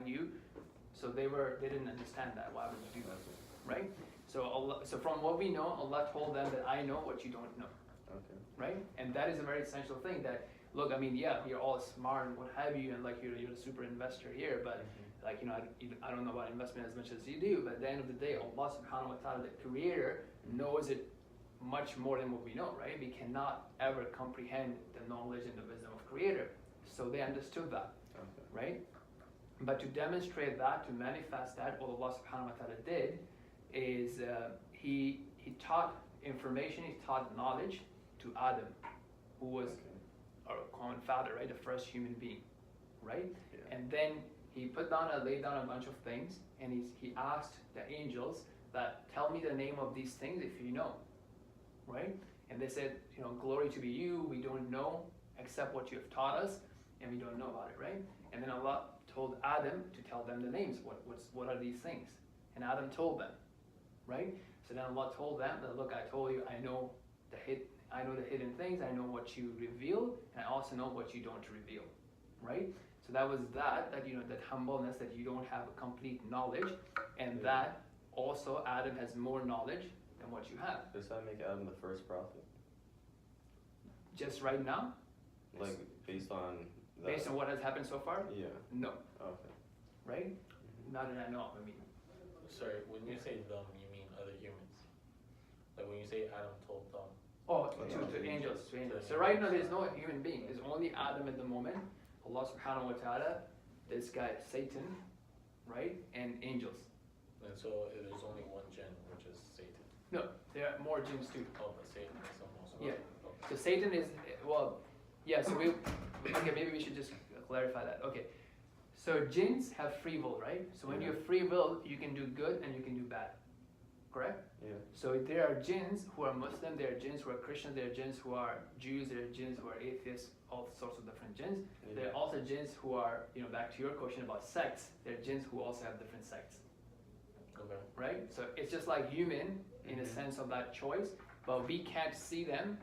you. So they didn't understand that. Why would you do that? Right? So from what we know, Allah told them that I know what you don't know. Okay. Right? And that is a very essential thing. That look, I mean, yeah, you're all smart and what have you, and like you're a super investor here, but like I don't know about investment as much as you do. But at the end of the day, Allah Subhanahu wa Taala, the Creator, knows it much more than what we know. Right? We cannot ever comprehend the knowledge and the wisdom of Creator. So they understood that. Okay. Right? But to demonstrate that, to manifest that, what Allah Subhanahu wa Taala did is he taught information, he taught knowledge to Adam, who was our common father, right, the first human being, right? Yeah. And then he laid down a bunch of things, and he asked the angels that tell me the name of these things if you know, right? And they said, glory to be you, we don't know except what you have taught us, and we don't know about it, right? And then Allah told Adam to tell them the names. What are these things? And Adam told them, right? So then Allah told them that, look, I told you, I know the hidden things. I know what you reveal, and I also know what you don't reveal, right? So that was that humbleness, that you don't have a complete knowledge, and that also Adam has more knowledge than what you have. Does that make Adam the first prophet? Just right now? Like based on what has happened so far? Yeah. No. Okay. Right? Not that I know of, I mean. Sorry, when you say them, you mean other humans? Like when you say Adam told them? Oh, to angels. So right now there's no human being. There's only Adam at the moment. Allah Subhanahu wa Taala, this guy Satan, right, and angels. And so there's only one jinn, which is Satan. No, there are more jinns too. Oh, but Satan is almost. Yeah. Okay. So Satan is So maybe we should just clarify that. Okay. So jinns have free will, right? So when you have free will, you can do good and you can do bad. Correct? Yeah. So there are jinns who are Muslim, there are jinns who are Christian, there are jinns who are Jews, there are jinns who are atheists, all sorts of different jinns. Yeah. There are also jinns who are, back to your question about sects, there are jinns who also have different sects. Okay. Right? So it's just like human in a sense of that choice, but we can't see them,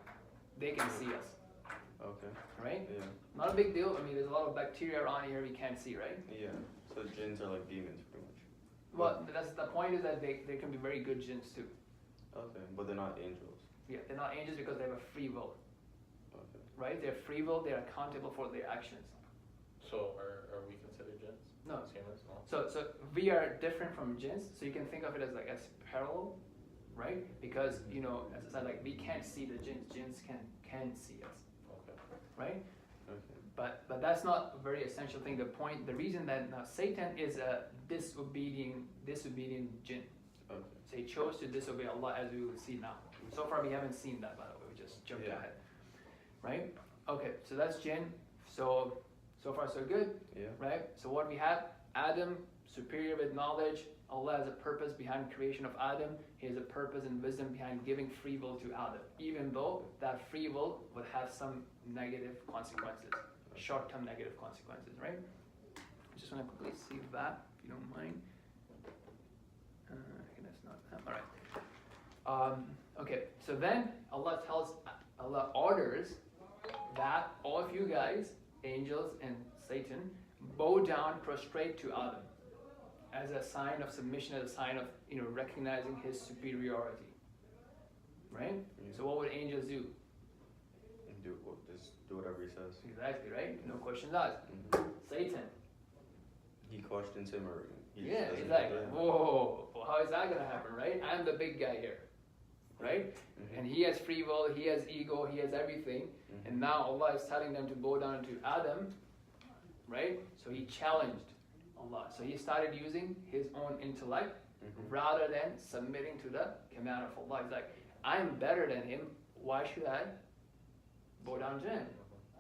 they can see us. Okay. Right? Yeah. Not a big deal. I mean, there's a lot of bacteria around here we can't see, right? Yeah. So jinns are like demons, pretty much. Well, that's the point is that they can be very good jinns too. Okay, but they're not angels. Yeah, they're not angels because they have a free will. Okay. Right? They're free will. They're accountable for their actions. So are we considered jinns? No. As humans? No. So we are different from jinns. So you can think of it as parallel, right? Because as I said, like we can't see the jinns. Jinns can see us. Okay. Right? Okay. But that's not a very essential thing. The reason that now Satan is a disobedient jinn. Okay. So he chose to disobey Allah, as we will see now. So far we haven't seen that, by the way. We just jumped ahead. Right? Okay, so that's jinn. So far so good. Yeah. Right? So what we have, Adam, superior with knowledge. Allah has a purpose behind creation of Adam. He has a purpose and wisdom behind giving free will to Adam, even though that free will would have some negative consequences, short-term negative consequences, right? I just want to quickly see that, if you don't mind. Okay, that's not that. All right. Okay, so then Allah orders that all of you guys, angels and Satan, bow down, prostrate to Adam, as a sign of submission, as a sign of recognizing his superiority. Right? Yeah. So what would angels do? Just do whatever he says. Exactly, right? No questions asked. Satan. He questions him or exactly. Whoa, well, how is that gonna happen, right? I'm the big guy here. Right? And he has free will, he has ego, he has everything. And now Allah is telling them to bow down to Adam, right? So he challenged Allah. So he started using his own intellect rather than submitting to the command of Allah. He's like, I'm better than him. Why should I bow down to him?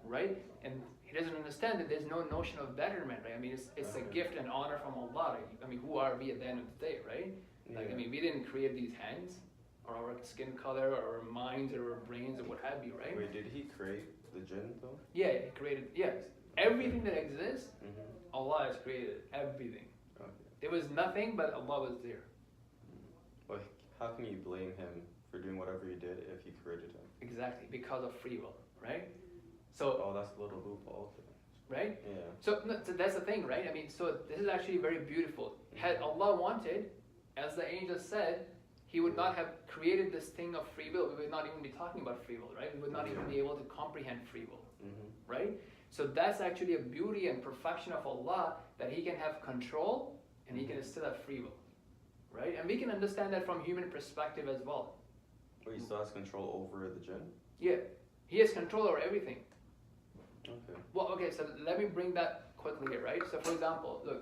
Right? And he doesn't understand that there's no notion of betterment, right? I mean, it's a gift and honor from Allah. Right? I mean, who are we at the end of the day, right? Like, I mean, we didn't create these hands, or our skin color, or our minds, or our brains, or what have you, right? Wait, did he create the jinn though? Yeah, he created, yes. Everything that exists, Allah has created everything. Okay. There was nothing, but Allah was there. Well, how can you blame him for doing whatever he did if he created him? Exactly, because of free will, right? So. Oh, that's a little loophole. right? Yeah. So, no, so that's the thing, right? I mean, so this is actually very beautiful. Had Allah wanted, as the angel said, He would not have created this thing of free will. We would not even be talking about free will, right? We would not even be able to comprehend free will, right? So that's actually a beauty and perfection of Allah, that He can have control and He can still have free will, right? And we can understand that from human perspective as well. But He still has control over the jinn? Yeah, He has control over everything. Okay. Well, okay, so let me bring that quickly here, right? So for example, look,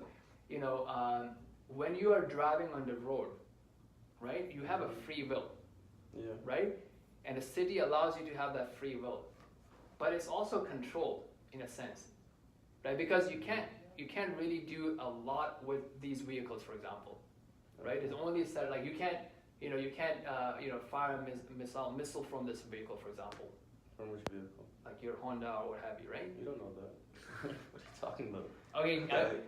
you know, when you are driving on the road, right, you have a free will, Yeah. right? And the city allows you to have that free will. But it's also controlled in a sense, right? Because you can't really do a lot with these vehicles, for example, right? It's only said, like, you can't fire a missile from this vehicle, for example. From which vehicle? Like your Honda or what have you, right? You don't know that. What are you talking about? Okay,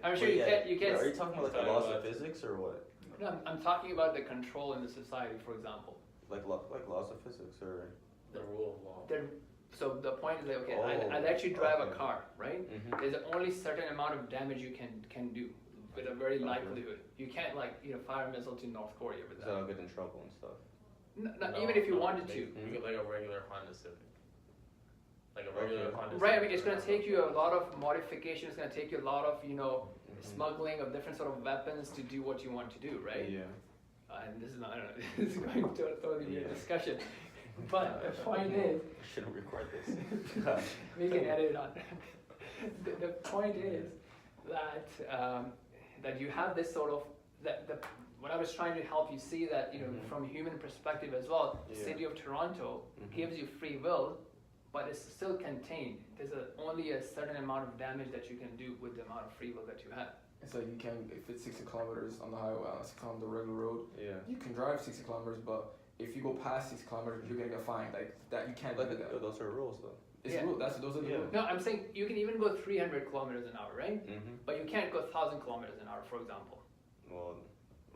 I'm sure you can't. Are you talking about like the laws of physics or what? No, I'm talking about the control in the society, for example. Like laws of physics or? The rule of law. So the point is that, okay, Oh, I let you drive a okay. car, right? There's only certain amount of damage you can do with a very likelihood. You can't fire a missile to North Korea with So that. I'll get in trouble and stuff. Even if you wanted to. You get like a regular Honda Civic. Like a regular Honda Civic. Right, I mean, it's going to take you a lot of modification. It's going to take you a lot of, smuggling of different sort of weapons to do what you want to do, right? Yeah. And this is not, I don't know, this is going to a totally weird discussion. But the point is, I shouldn't record this. we can edit it on. The point is that that you have this sort of what I was trying to help you see that from a human perspective as well. The city of Toronto gives you free will, but it's still contained. There's only a certain amount of damage that you can do with the amount of free will that you have. It's like you can, if it's 60 kilometers on the highway, 60 on the regular road, Yeah. you can drive 60 kilometers, but if you go past 60 kilometers, you're gonna get fined. Like that, you can't do that. Those are rules though. It's Yeah. rule. Those are the rules. No, I'm saying you can even go 300 kilometers an hour, right? But you can't go 1,000 kilometers an hour, for example. Well,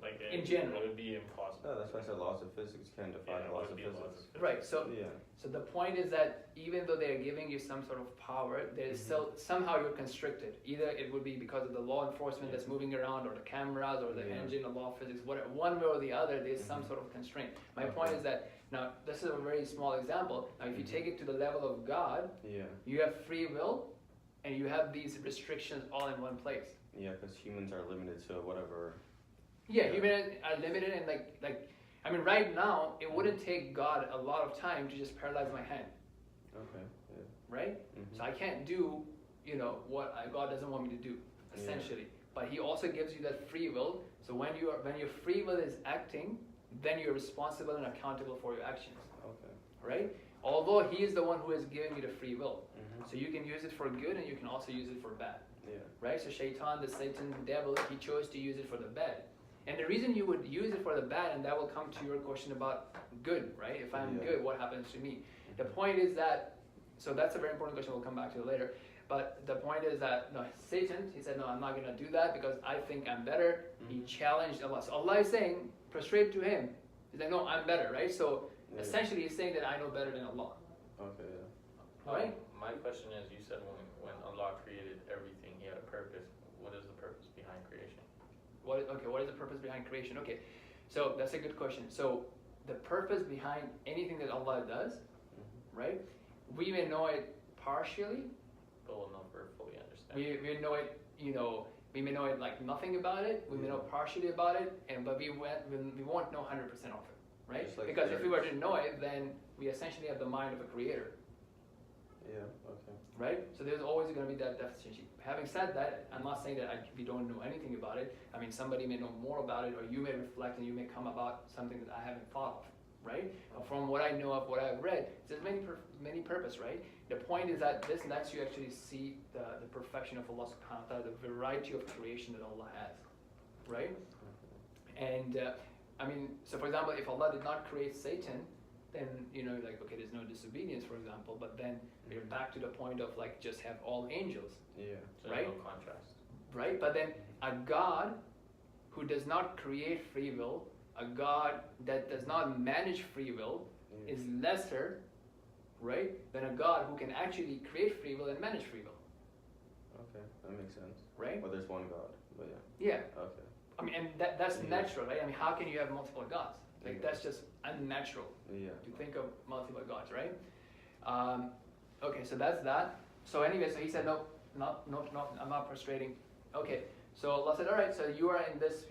Like In general. it would be impossible. no, that's why I said laws of physics can't defy Yeah, it laws would of be laws of physics. Right, so Yeah. So the point is that even though they're giving you some sort of power, there is still somehow you're constricted. Either it would be because of the law enforcement that's moving around, or the cameras, or the engine, the law of physics, whatever. One way or the other, there's some sort of constraint. My point is that now this is a very small example. Now, if you take it to the level of God, Yeah. you have free will, and you have these restrictions all in one place. Yeah, because humans are limited to whatever. Yeah, humans are limited, and I mean, right now it wouldn't take God a lot of time to just paralyze my hand. Okay. Yeah. Right? So I can't do, what God doesn't want me to do, essentially. But He also gives you that free will. So when your free will is acting, then you're responsible and accountable for your actions. Okay. Right? Although He is the one who has given you the free will. So you can use it for good and you can also use it for bad. Yeah. Right? So Shaitan, the Satan, the devil, he chose to use it for the bad. And the reason you would use it for the bad, and that will come to your question about good, right? If I'm good, what happens to me? The point is that, so that's a very important question, we'll come back to it later. But the point is that, no, Satan, he said, no, I'm not going to do that because I think I'm better. He challenged Allah. So Allah is saying, prostrate to Him. He's like, no, I'm better, right? So essentially he's saying that I know better than Allah. Okay, yeah. Right? My question is, you said when Allah created everything, He had a purpose. What is the purpose behind creation? What is the purpose behind creation? Okay, so that's a good question. So the purpose behind anything that Allah does, right? We may know it partially. But we'll never fully understand. We know it, we may know it like nothing about it. We may know partially about it, but we won't know 100% of it, right? Just like Because if we were birds. to know it, then we essentially have the mind of a creator. Yeah, okay. Right? So there's always going to be that deficiency. Having said that, I'm not saying that we don't know anything about it. I mean, somebody may know more about it, or you may reflect and you may come about something that I haven't thought of, right? From what I know of, what I've read, there's many purpose, right? The point is that this lets you actually see the perfection of Allah subhanahu wa ta'ala, the variety of creation that Allah has, right? And I mean, so for example, if Allah did not create Satan, then okay, there's no disobedience, for example, but then we're back to the point of just have all angels, Yeah. So right? no contrast. right? But then a God who does not create free will, a God that does not manage free will, is lesser, right, than a God who can actually create free will and manage free will. Okay, that makes sense. right? Well, there's one God, but yeah. Yeah. Okay. I mean, and that's Yeah. natural, right? I mean, how can you have multiple gods? Like, Yeah. that's just unnatural Yeah. to think of multiple gods, right? Okay, so that's that. So anyway, so he said, no, I'm not prostrating. Okay, so Allah said, all right, so you are in this,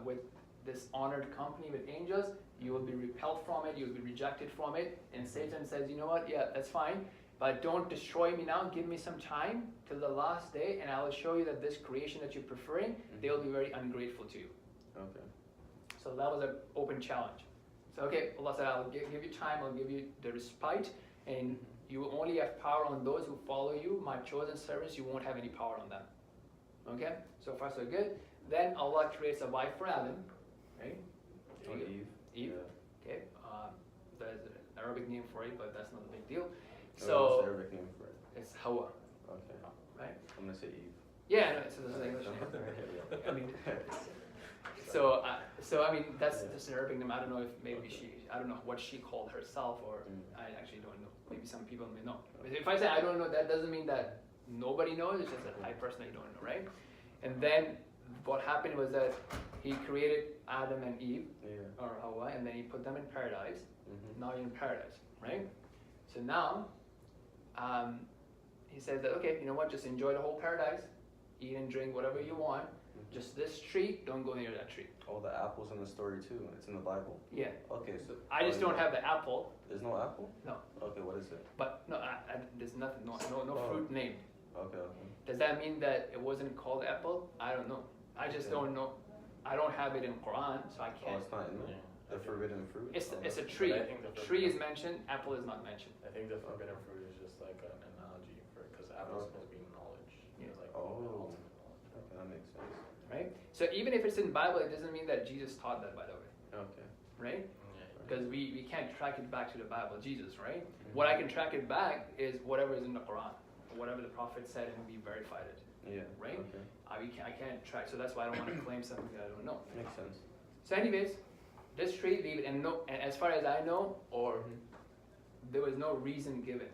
with this honored company with angels, you will be repelled from it, you will be rejected from it. And Satan says, you know what, yeah, that's fine, but don't destroy me now, give me some time till the last day, and I will show you that this creation that you're preferring, they will be very ungrateful to you. Okay. So that was an open challenge. So okay, Allah said, I'll give you time, I'll give you the respite, and you will only have power on those who follow you, my chosen servants, you won't have any power on them. Okay, so far so good. Then Allah creates a wife for Adam, right? Oh, Eve. Eve. Yeah. Okay, there's an Arabic name for it, but that's not a big deal. What's the So Arabic name for it? it's Hawa, Okay. right? I'm gonna say Eve. Yeah, no, so this is English name. I mean, so I mean that's just an Arabic name. I don't know if maybe I don't know what she called herself, or I actually don't know. Maybe some people may know. But if I say I don't know, that doesn't mean that nobody knows. It's just that I personally don't know, right? And then what happened was that he created Adam and Eve, or Hawa, and then he put them in paradise. Now you're in paradise, right? So now he says that, okay, you know what? Just enjoy the whole paradise, eat and drink whatever you want. Just this tree, don't go near that tree. Oh, the apple's in the story too. It's in the Bible. Yeah. Okay, so I just don't have the apple. There's no apple? No. Okay, what is it? But no, there's nothing. No Oh. fruit named. Okay, okay. Does that mean that it wasn't called apple? I don't know. I just Okay. don't know. I don't have it in Quran, so I Oh, can't. it's not in there? The forbidden fruit? It's Oh, a tree. But I think the Tree is mentioned. Apple is not mentioned. I think the forbidden fruit is just like an analogy for because apple's supposed to be knowledge. Yeah. It's like Oh. the ultimate knowledge. Okay, that makes sense. Right? So even if it's in Bible, it doesn't mean that Jesus taught that, by the way. Okay. Right? Yeah. Because we can't track it back to the Bible, Jesus, right? What I can track it back is whatever is in the Quran, whatever the Prophet said, and we verified it. Yeah. Right? Okay. I can't track, so that's why I don't want to claim something that I don't know. Makes sense. So anyways, this tree, leave it, and as far as I know, or there was no reason given.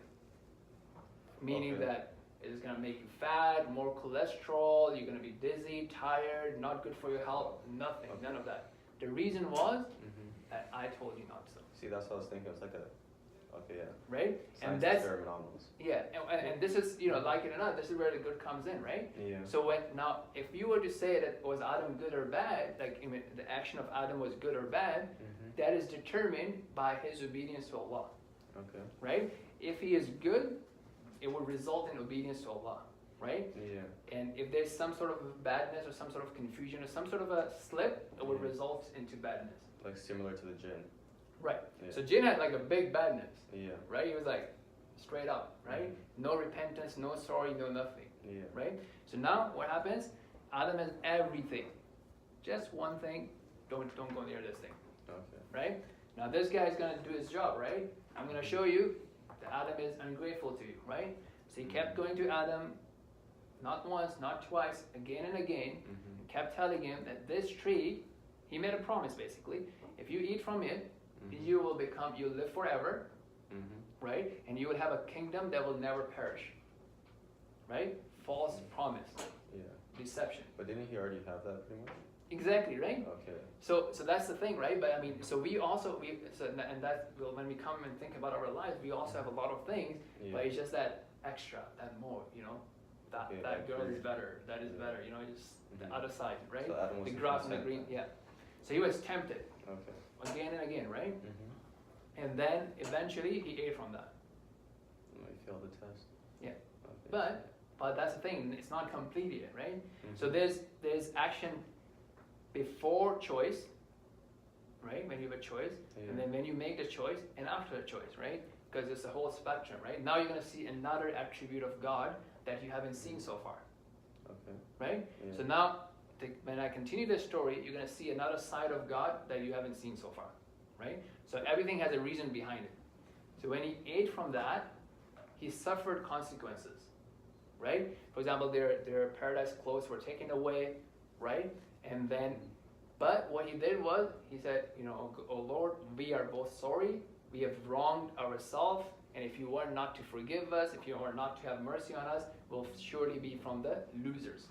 Meaning Okay. that it's gonna make you fat, more cholesterol, you're gonna be dizzy, tired, not good for your health, nothing, Okay. none of that. The reason was that I told you not to, See, that's what I was thinking. It's like okay, yeah. right? And Science that's, experiments. yeah, and this is, like it or not, this is where the good comes in, right? Yeah. So now, if you were to say that was Adam good or bad, like the action of Adam was good or bad, that is determined by his obedience to Allah, Okay. right? If he is good, it will result in obedience to Allah, right? Yeah. And if there's some sort of badness or some sort of confusion or some sort of a slip, it will Yeah. result into badness. Like similar to the jinn. Right. Yeah. So Jinn had like a big badness, Yeah. right? He was like straight up, right? No repentance, no sorry, no nothing, Yeah. right? So now what happens? Adam has everything. Just one thing, don't go near this thing, Okay. right? Now this guy is gonna do his job, right? I'm gonna show you that Adam is ungrateful to you, right? So he kept going to Adam, not once, not twice, again and again, and kept telling him that this tree, he made a promise basically, if you eat from it, you'll live forever, right? And you will have a kingdom that will never perish, right? False promise, Yeah. deception. But didn't he already have that pretty much? Exactly, right? Okay. So that's the thing, right? But I mean, so we also and that when we come and think about our lives, we also have a lot of things, Yeah. but it's just that extra, that more, that Yeah, that girl is agree. better, that is Yeah. better, just the Mhm. other side, right? So Adam was The the grass and the consent green, then. yeah. So he was tempted Okay. again and again, right? And then eventually he ate from that. He failed the test. Yeah. Okay. But that's the thing, it's not complete yet, right? So Mhm. there's action before choice, right? When you have a choice, Yeah. and then when you make the choice, and after the choice, right? Because it's a whole spectrum, right? Now you're gonna see another attribute of God that you haven't seen so far, Okay. right? Yeah. So now, when I continue this story, you're gonna see another side of God that you haven't seen so far, right? So everything has a reason behind it. So when he ate from that, he suffered consequences, right? For example, their paradise clothes were taken away, right? And then, but what he did was, he said, oh Lord, we are both sorry. We have wronged ourselves, and if you were not to forgive us, if you were not to have mercy on us, we'll surely be from the losers.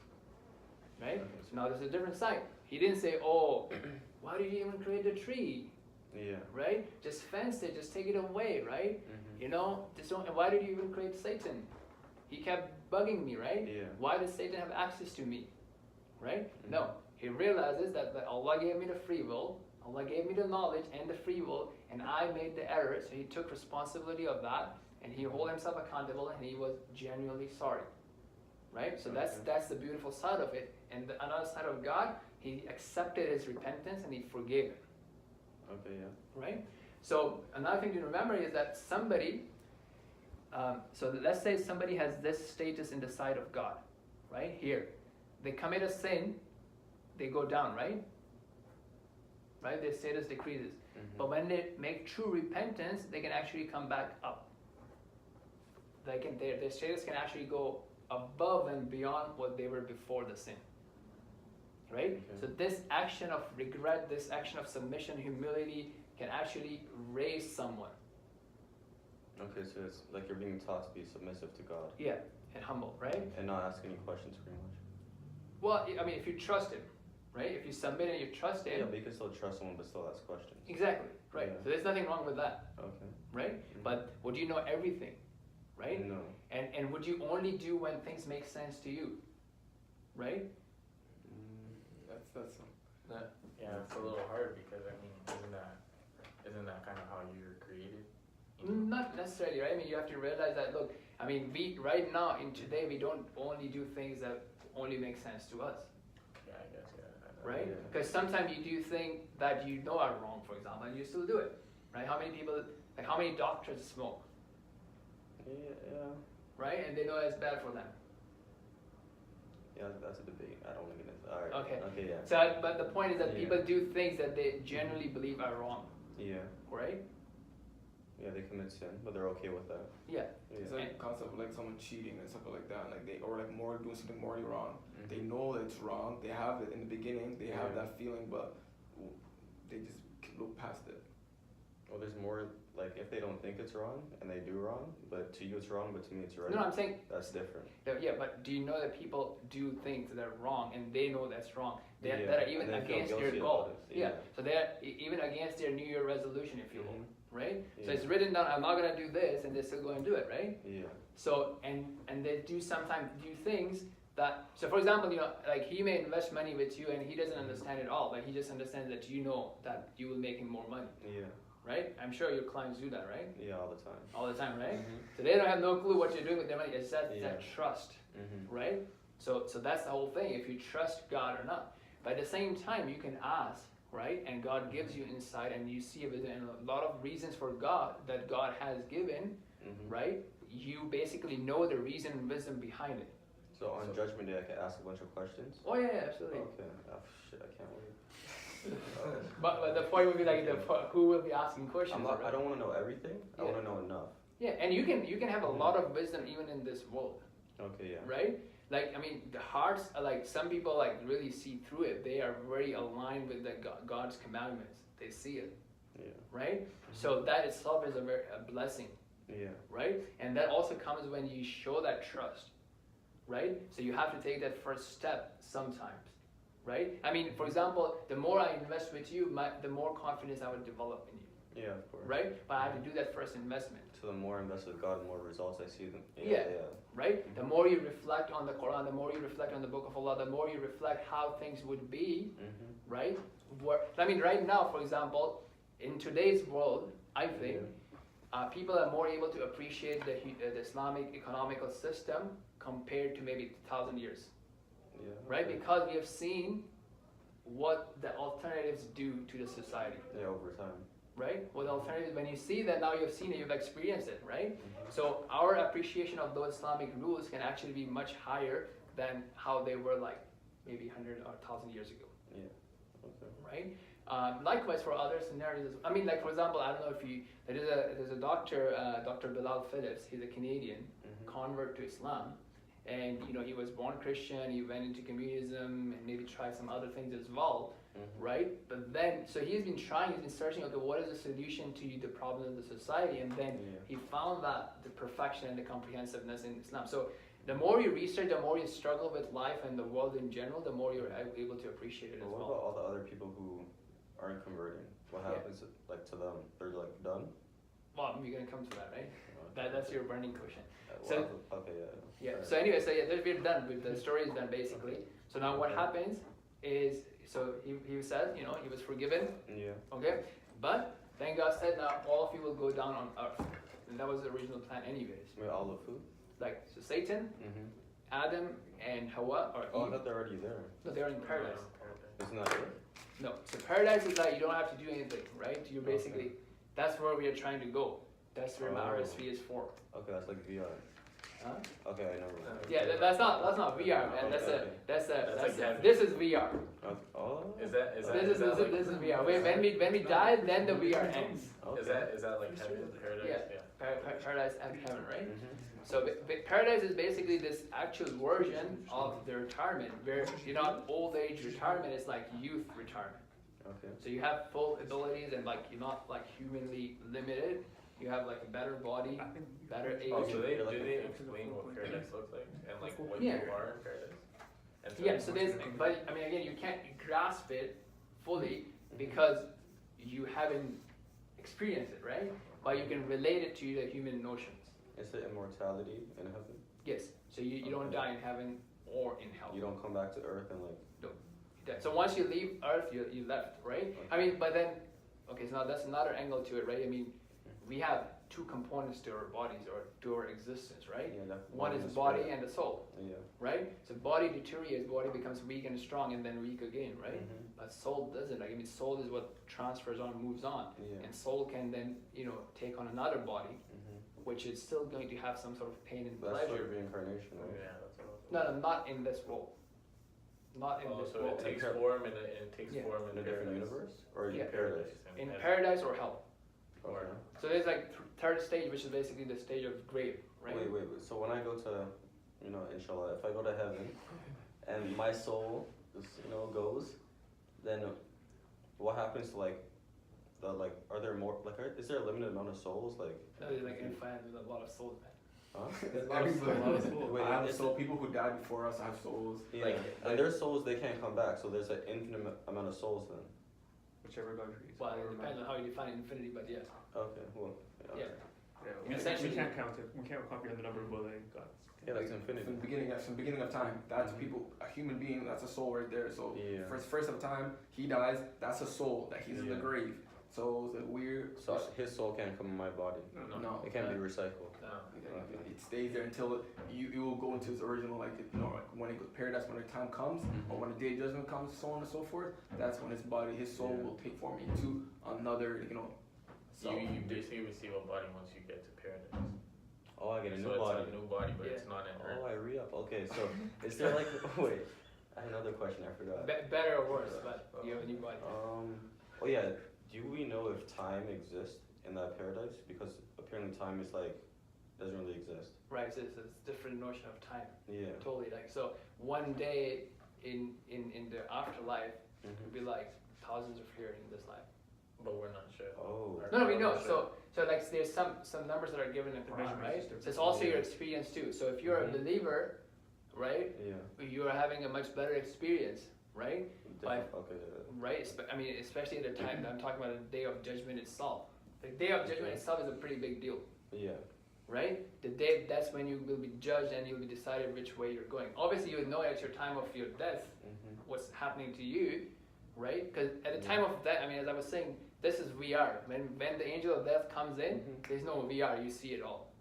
Right? So now there's a different side. He didn't say, oh, why did you even create the tree? Yeah. Right? Just fence it, just take it away, right? Mm-hmm. You know, just don't, why did you even create Satan? He kept bugging me, right? Yeah. Why does Satan have access to me? Right? Mm-hmm. No. He realizes that Allah gave me the free will, Allah gave me the knowledge and the free will, and I made the error, so he took responsibility of that, and he held himself accountable, and he was genuinely sorry. Right? So that's the beautiful side of it. And another side of God, he accepted his repentance and he forgave him. Okay, yeah. Right? So another thing to remember is that somebody, so let's say somebody has this status in the sight of God, right? Here. They commit a sin, they go down, right? Right? Their status decreases. Mm-hmm. But when they make true repentance, they can actually come back up. Their status can actually go above and beyond what they were before the sin. Right? Okay. So this action of regret, this action of submission, humility can actually raise someone. Okay, so it's like you're being taught to be submissive to God. Yeah, and humble, right? And not ask any questions, pretty much. Well, I mean, if you trust him, right? If you submit and you trust him. Yeah, but you can still trust someone but still ask questions. Exactly, right. Yeah. So there's nothing wrong with that, Okay. right? Mhm. But would you know everything, right? No. And would you only do when things make sense to you, right? That's Yeah, it's a little hard because I mean, isn't that kind of how you're created? You know? Not necessarily, right? I mean, you have to realize that, look, I mean, we, right now, in today, we don't only do things that only make sense to us, Yeah, I guess, yeah. right? Yeah. Because sometimes you do things that you know are wrong, for example, and you still do it, right? How many people, like how many doctors smoke, Yeah. right? And they know it's bad for them. Yeah, that's a debate. I don't want to get into. All right. Okay. Okay. Yeah. So, but the point is that Yeah. people do things that they generally believe are wrong, Yeah. right? Yeah, they commit sin, but they're okay with that. Yeah. It's Yeah. like the concept of like someone cheating and stuff like that, like they or like more doing something morally wrong. Mhm. They know that it's wrong. They have it in the beginning. They have Yeah. that feeling, but they just look past it. Well, there's more like if they don't think it's wrong and they do wrong, but to you it's wrong, but to me it's right. No, I'm saying, That's different. yeah, but do you know that people do things that are wrong and they know that's wrong? Yeah, That are even and they feel against their guilty goal. about it. Yeah. Yeah. So they're even against their New Year resolution, if you will, Mhm. right? So Yeah. it's written down, I'm not gonna do this, and they still go and do it, right? Yeah. So and they do sometimes do things that, so for example, you know, like he may invest money with you and he doesn't understand it all, but he just understands that you know that you will make him more money, Yeah. right? I'm sure your clients do that, right? Yeah. All the time. All the time, right? Mhm. So they don't have no clue what you're doing with their money. It's that Yeah. trust, Mhm. right? So that's the whole thing. If you trust God or not. But at the same time, you can ask, right? And God gives you insight, and you see and a lot of reasons for God that God has given, Mhm. right? You basically know the reason and wisdom behind it. So on Judgment Day, I can ask a bunch of questions. Oh yeah, absolutely. Okay. Oh shit! I can't wait. But the point would be like who will be asking questions? I right? don't want to know everything. I Yeah. want to know enough. Yeah, and you can have a lot of wisdom even in this world. Okay. Yeah. Right? Like, I mean, the hearts are like, some people like really see through it. They are very aligned with the God's commandments. They see it, Yeah. right? So that itself is a blessing, Yeah. right? And that also comes when you show that trust, right? So you have to take that first step sometimes, right? I mean, for example, the more I invest with you, the more confidence I would develop in you, Yeah. Of course. right? But I have to do that first investment. So the more I invest with God, the more results I see them. Yeah. Right? The more you reflect on the Quran, the more you reflect on the Book of Allah, the more you reflect how things would be, Mhm. right? I mean, right now, for example, in today's world, I think people are more able to appreciate the Islamic economical system compared to maybe 1,000 years, Yeah. right? Okay. Because we have seen what the alternatives do to the society, Yeah. Over time. right? What alternatives, when you see that now, you've seen it, you've experienced it, right? Mhm. So our appreciation of those Islamic rules can actually be much higher than how they were like maybe 100 or 1,000 years ago, Yeah. Okay. right? Likewise for other scenarios, I mean, like for example, I don't know if there's a doctor, Dr. Billah Phillips, he's a Canadian Mhm. convert to Islam, and he was born Christian, he went into communism and maybe tried some other things as well, right? But then, so he's been searching, okay, what is the solution to the problems of the society? And then he found that the perfection and the comprehensiveness in Islam. So the more you research, the more you struggle with life and the world in general, the more you're able to appreciate it as What well. about all the other people who aren't converting? What happens like to them? They're like done? Well, you're gonna come to that, right? That's your burning question. Well, So okay, yeah. So anyway, we're done with the story is done basically. So now what happens is, so he said, he was forgiven. Yeah. Okay, but then God said, now all of you will go down on earth, and that was the original plan, anyways. Wait, all of who? Like so, Satan, Adam, and Hawa, or Oh, I Eve. thought they're already there. No, they're in paradise. Isn't that it? No, so paradise is like you don't have to do anything, right? You're basically that's where we are trying to go. That's where RSV is for. Okay, that's like VR. Huh? Okay, I know. Yeah, that's not VR, man. Okay, That's like this is VR. Oh. Is that This is VR. When we die, then the VR ends. Okay. Is that like heaven, paradise? Yeah. Paradise and heaven, right? So paradise is basically this actual version of the retirement, where you're not old age retirement, it's like youth retirement. Okay. So you have full abilities and like you're not like humanly limited. You have like a better body, better age. Oh, so do they explain what paradise looks like and like what you are in paradise? And so Yeah, so there's, but I mean again, you can't grasp it fully because you haven't experienced it, right? But you can relate it to the human notions. Is it immortality in heaven? Yes, so you don't die in heaven or in hell. You don't come back to earth and like. So once you leave Earth, you left, right? Okay. I mean, but then, okay, so now that's another angle to it, right? I mean, we have two components to our bodies or to our existence, right? Yeah, One is the body and the soul, Yeah. right? So body deteriorates, body becomes weak and strong and then weak again, right? Mhm. But soul doesn't. Like, I mean, soul is what transfers on, moves on. Yeah. And soul can then, take on another body, Mhm. which is still going to have some sort of pain and But that's sort pleasure. of reincarnation, right? Yeah, that's what. No, not in this world. Not in this So world. it takes form and it takes form In a in different paradise. universe, or Yeah. in paradise. In paradise or hell. Okay. So there's like third stage, which is basically the stage of grave, right? Wait. So when I go to, inshallah, if I go to heaven, and my soul, goes, then what happens to are there more is there a limited amount of souls like? No, there's like infinite, there's a lot of souls, man. Huh? There's a lot of souls. Wait, I have is soul. it- People who died before us have souls. Yeah. Like- and their souls they can't come back, so there's an infinite amount of souls then. Whichever God creates. Well, it depends on how you define infinity, but yes. Okay. Well. Yeah. We Essentially- can't count it. We can't comprehend the number of willing gods. Yeah, that's From infinity. the beginning of time. That's people. A human being. That's a soul right there. So Yeah. first of time he dies. That's a soul that he's in the Yeah. grave. So it's a weird. So his soul can't come in my body. No. It can't be recycled. It stays there until you will go into its original, like when it goes paradise, when the time comes, or when the day of judgment comes, so on and so forth. That's when his soul Yeah. will take form into another, So you basically receive a body once you get to paradise. Oh, I get a new So body. it's a new body, but Yeah. it's not an earth. Oh, I re-up. Okay, so is there like wait? I have another question. I forgot. Better or worse, but you have a new body. Oh yeah. Do we know if time exists in that paradise? Because apparently time is doesn't really exist. Right, so it's a different notion of time. Yeah. Totally. Like, so one day in the afterlife would be like thousands of years in this life. But we're not sure. Oh. No, we know. So like there's some numbers that are given in the Quran, measurement right? system. So it's also your Yeah. experience too. So if you're a believer, right, Yeah. you are having a much better experience, right? Okay. Right? I mean, especially at the time that I'm talking about the day of judgment itself. The day of judgment itself is a pretty big deal, Yeah. right? That's when you will be judged and you'll be decided which way you're going. Obviously, you would know at your time of your death what's happening to you, right? Because at the time of death, I mean, as I was saying, this is VR. When the angel of death comes in, there's no VR. You see it all.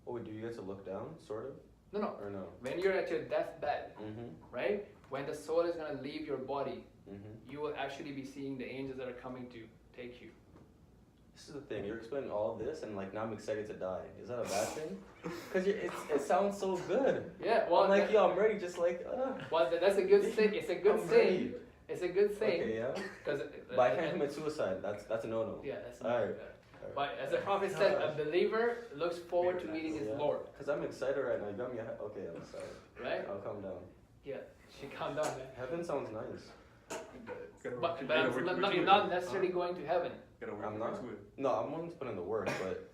Oh, do you get to look down, sort of, No. or no? When you're at your deathbed, right? When the soul is gonna leave your body, you will actually be seeing the angels that are coming to take you. This is the thing. You're explaining all this, and now I'm excited to die. Is that a bad thing? Because it sounds so good. Yeah. Well, I'm like, yo, I'm ready. Just like. well, that's a good thing. It's a good I'm thing. ready. It's a good thing. Okay, yeah. Cause, But I can't commit suicide. That's a no-no. Yeah, that's Alright. But as the Prophet said, a believer looks forward to meeting his Lord. Because I'm excited right now. You got me. Okay, I'm excited. Right? I'll calm down. Yeah. She calm down, man. Heaven sounds nice. But you're not necessarily going to heaven. I'm not. No, I'm willing to put in the work, but.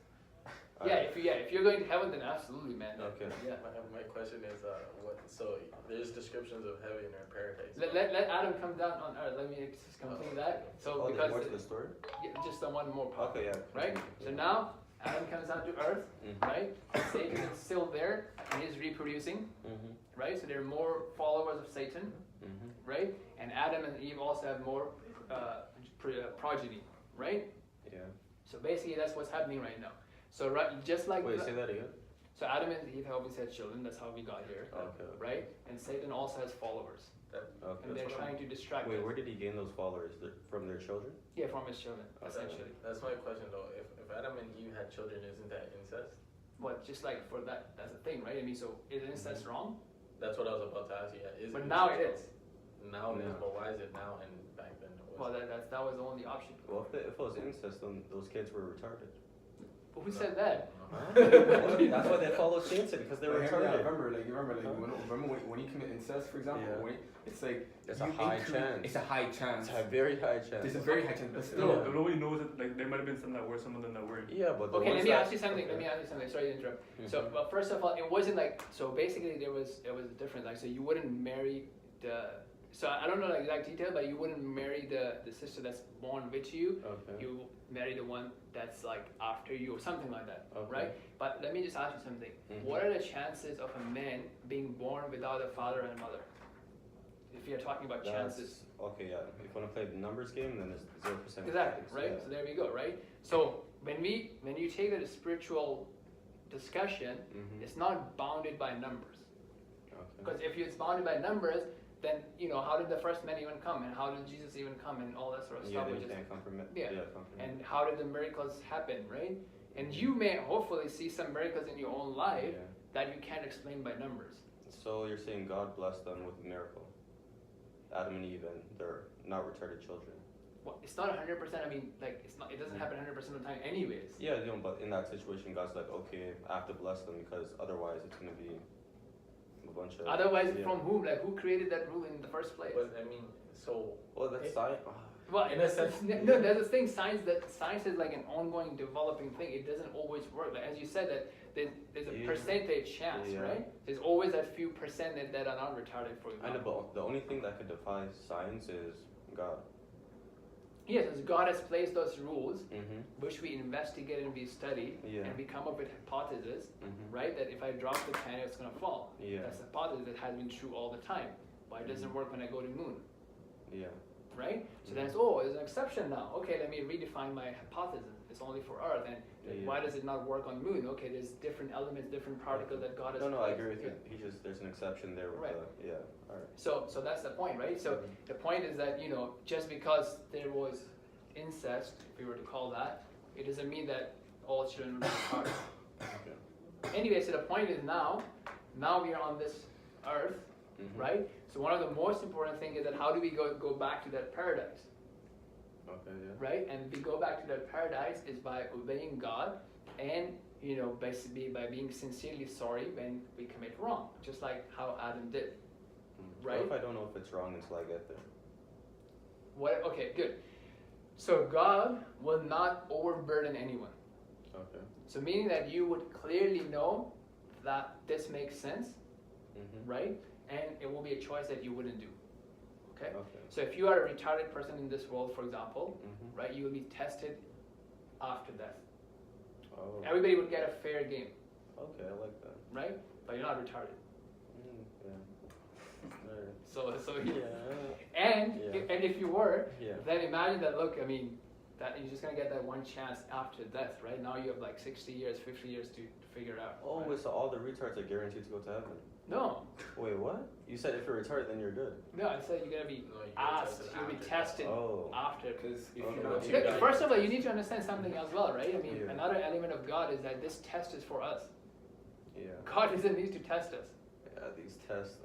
If you're going to heaven, then absolutely, man. Okay. Yeah. My question is, so there's descriptions of heaven or paradise. Let Adam come down on earth. Let me just complete that. So There's because more to the story? just the one more part. Okay, yeah. Right? So now Adam comes down to earth, right? Satan is still there and he's reproducing, right? So there are more followers of Satan, right? And Adam and Eve also have more progeny, right? Yeah. So basically that's what's happening right now. So just like Wait, say that again. So Adam and Eve always had children. That's how we got here, Okay. right? And Satan also has followers, and they're trying to distract. Wait, us. where did he gain those followers? From their children? Yeah, from his children, essentially. That's my question though. If Adam and Eve had children, isn't that incest? What? Just like for that, that's the thing, right? I mean, so is incest wrong? That's what I was about to ask you. Yeah, But now it is. Now it is, but why is it now and back then it Well, wasn't? that was the only option. Well, if it was incest, then those kids were retarded. But who said that? That's why they follow Satan, because they're But retarded. remember when you commit incest, for example, it's like It's a you high increase- chance. It's a high chance. It's a very high chance. There's a very high chance, but No, still. nobody knows that. Like there might have been some that were, some of them that weren't. Yeah, but the Okay, ones let me that- ask you something. okay. Let me ask you something. Sorry to interrupt. Mhm. So, well, first of all, it wasn't like so. Basically, it was different. Like, so you wouldn't marry the. So I don't know the exact detail, but you wouldn't marry the sister that's born with you. Okay. You marry the one that's like after you or something like that, Okay. right? But let me just ask you something. Mhm. What are the chances of a man being born without a father and mother? If you're talking about chances. Okay, yeah. If you want to play the numbers game, then it's 0%. Exactly, chance, right? yeah. So there we go, right? So when you take the spiritual discussion, Mhm. it's not bounded by numbers. Okay. Because if it's bounded by numbers, then how did the first man even come, and how did Jesus even come, and all that sort of Yeah, stuff. they Which is, can't come from it. yeah. Come from and how did the miracles happen, right? And you may hopefully see some miracles in your own life Yeah. that you can't explain by numbers. So you're saying God blessed them with a miracle, Adam and Eve, and they're not retarded children. Well, it's not 100%. I mean, like it's not. It doesn't happen 100% of the time, anyways. Yeah, but in that situation, God's like, okay, I have to bless them because otherwise it's gonna be a bunch of. Otherwise, yeah. from whom? Like, who created that rule in the first place? But I mean, so Well, that's science. Well, in a sense- no, there's a thing. Science is like an ongoing, developing thing. It doesn't always work. Like as you said, that there's a Yeah. percentage chance, Yeah. right? There's always that few percent that are not retarded, for I know, example. but the only thing that could defy science is God. Yes, as God has placed those rules, Mm-hmm. which we investigate and we study, Yeah. and we come up with hypothesis, Mm-hmm. right? That if I drop the pen, it's gonna fall. Yeah. That's a hypothesis that has been true all the time. Why it doesn't work when I go to moon? Yeah. Right? So then Mhm. it's, there's an exception now. Okay, let me redefine my hypothesis. It's only for Earth. And Yeah. why does it not work on Moon? Okay, there's different elements, different particles that God has No, I placed. agree with Yeah. you. There's an exception there with Right. yeah. All right. So that's the point, right? So the point is that, just because there was incest, if we were to call that, it doesn't mean that all children would be retarded. Okay. Anyway, so the point is now we are on this Earth, Mhm. right? So one of the most important things is that how do we go back to that paradise? Okay. Yeah. Right? And we go back to that paradise is by obeying God and, basically by being sincerely sorry when we commit wrong, just like how Adam did. Mhm. Right? What if I don't know if it's wrong until I get there? Okay, good. So God will not overburden anyone. Okay. So meaning that you would clearly know that this makes sense, Mm-hmm. right? And it will be a choice that you wouldn't do. Okay? Okay. So if you are a retarded person in this world, for example, Mm-hmm. right, you will be tested after death. Oh. Everybody would get a fair game, Okay, I like that. right? But you're not retarded. Yeah. Alright. So Yeah. and Yeah. and if you were, Yeah. then imagine that. Look, I mean, that you're just gonna get that one chance after death, right? Now you have like 60 years, 50 years to figure it out. Oh, right? wait, so all the retards are guaranteed to go to heaven? No, Wait, what? You said if you're retarded, then you're good. no, I said you're gonna be No, you're asked, tested you'll be after tested Oh. after. Because if Okay. you're not You Look, die. first of all, you need to understand something as well, right? I mean, Yeah. another element of God is that this test is for us. Yeah. God doesn't need to test us. Yeah, these tests.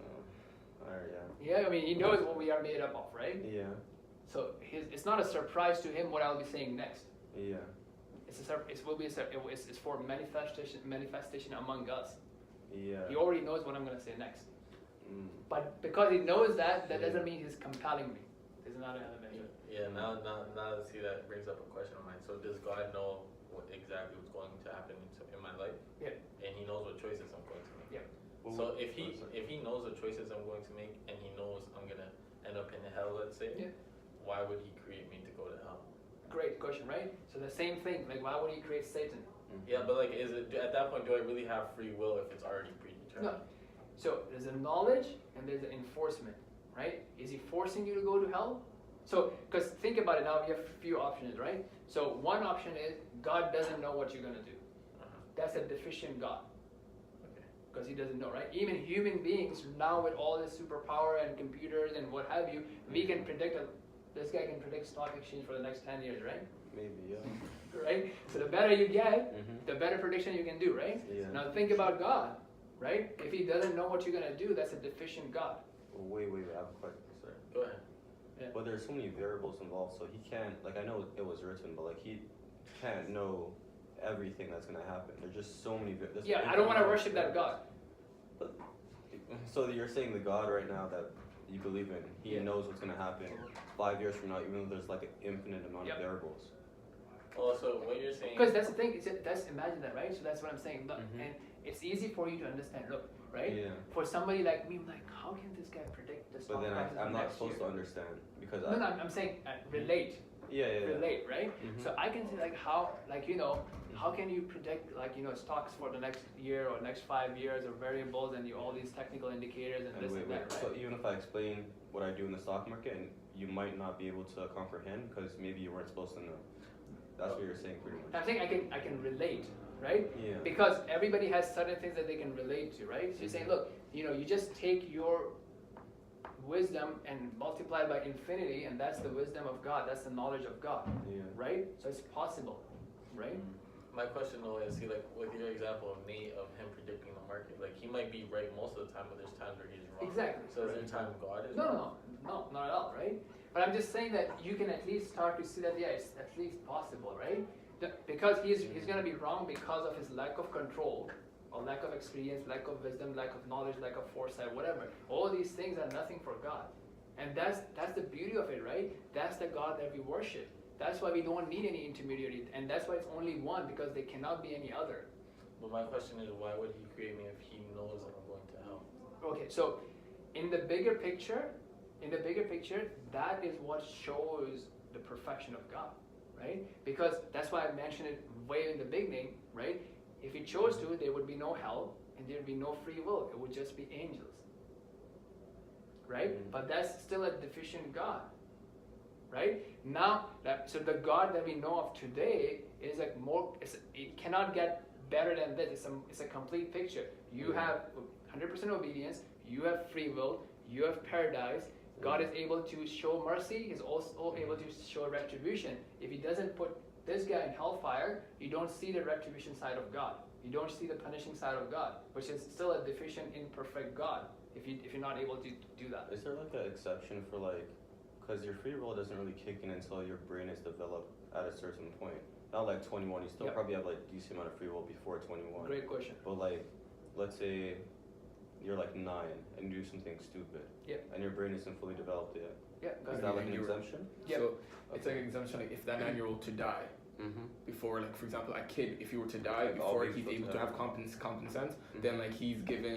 Alright, Yeah, I mean, He knows what we are made up of, right? yeah. So it's not a surprise to Him what I'll be saying next. Yeah. It's for manifestation among us. Yeah. He already knows what I'm gonna say next. Mm. But because he knows that Yeah. doesn't mean he's compelling me. There's another element. Yeah, now see, that brings up a question of mine. So does God know exactly what's going to happen in my life? Yeah. And he knows what choices I'm going to make. Yeah. So if he knows the choices I'm going to make, and he knows I'm gonna end up in hell, let's say, Yeah. why would he create me to go to hell? Great question, right? So the same thing, like why would he create Satan? Yeah, but like, at that point, do I really have free will if it's already predetermined? No. So there's a knowledge and there's an enforcement, right? Is he forcing you to go to hell? So, because think about it now, we have a few options, right? So one option is God doesn't know what you're gonna do. That's a deficient God. Okay. Because he doesn't know, right? Even human beings now with all this superpower and computers and what have you, we can predict, this guy can predict stock exchange for the next 10 years, right? Maybe, yeah. Right? So the better you get, Mhm. the better prediction you can do, right? Yeah. Now think about God, right? If he doesn't know what you're going to do, that's a deficient God. Wait, I have a question, sorry. Go ahead. Yeah. But there's so many variables involved, so he can't, like, I know it was written, but like he can't know everything that's gonna happen. There's just so many. Yeah, I don't want to worship that God. But, so you're saying the God right now that you believe in, he Yeah. knows what's gonna happen 5 years from now, even though there's like an infinite amount Yep. of variables. Also, what you're saying. Because that's the thing. That's imagine that, right? So that's what I'm saying. Look, Mhm. and it's easy for you to understand. Look, right? Yeah. For somebody like me, I'm like, how can this guy predict the But stock then prices I'm of not next supposed year? to understand because No, I'm saying relate. Yeah. Relate, right? Mhm. So I can say like how, like how can you predict like stocks for the next year or next 5 years or variables and all these technical indicators and this wait, and that, right? So even if I explain what I do in the stock market, and you might not be able to comprehend because maybe you weren't supposed to know. That's what you're saying, pretty much. I'm saying I can relate, right? Yeah. Because everybody has certain things that they can relate to, right? So you're saying, look, you just take your wisdom and multiply it by infinity, and that's the wisdom of God. That's the knowledge of God, Yeah. right? So it's possible, right? My question though is, see, like with your example of Nate of him predicting the market, like he might be right most of the time, but there's times where he's wrong. Exactly. So is there time God is No, wrong? no, not at all, right? But I'm just saying that you can at least start to see that, yeah, it's at least possible, right? Because he's going to be wrong because of his lack of control, or lack of experience, lack of wisdom, lack of knowledge, lack of foresight, whatever. All these things are nothing for God. And that's the beauty of it, right? That's the God that we worship. That's why we don't need any intermediary. And that's why it's only one, because there cannot be any other. But my question is, why would he create me if he knows that I'm going to hell? Okay, so in the bigger picture, that is what shows the perfection of God, right? Because that's why I mentioned it way in the beginning, right? If he chose to, there would be no hell and there would be no free will. It would just be angels, right? Mm. But that's still a deficient God, right? Now, so the God that we know of today is like it cannot get better than this. It's a complete picture. You have 100% obedience. You have free will. You have paradise. God is able to show mercy. He's also able to show retribution. If he doesn't put this guy in hellfire, you don't see the retribution side of God. You don't see the punishing side of God, which is still a deficient, imperfect God. If you're not able to do that. Is there like an exception for like, because your free will doesn't really kick in until your brain is developed at a certain point. Not like 21. You still Yep. probably have like decent amount of free will before 21. Great question. But like, let's say you're like 9 and you do something stupid. Yep. And your brain isn't fully developed yet. Yeah. Is that like an You're- exemption? Yep. So it's like an exemption, like if that 9-year-old to die Mm-hmm. before, like for example, a kid, if he were to die Like, all before babies he's able supposed to to have common sense, Mhm. then like he's given,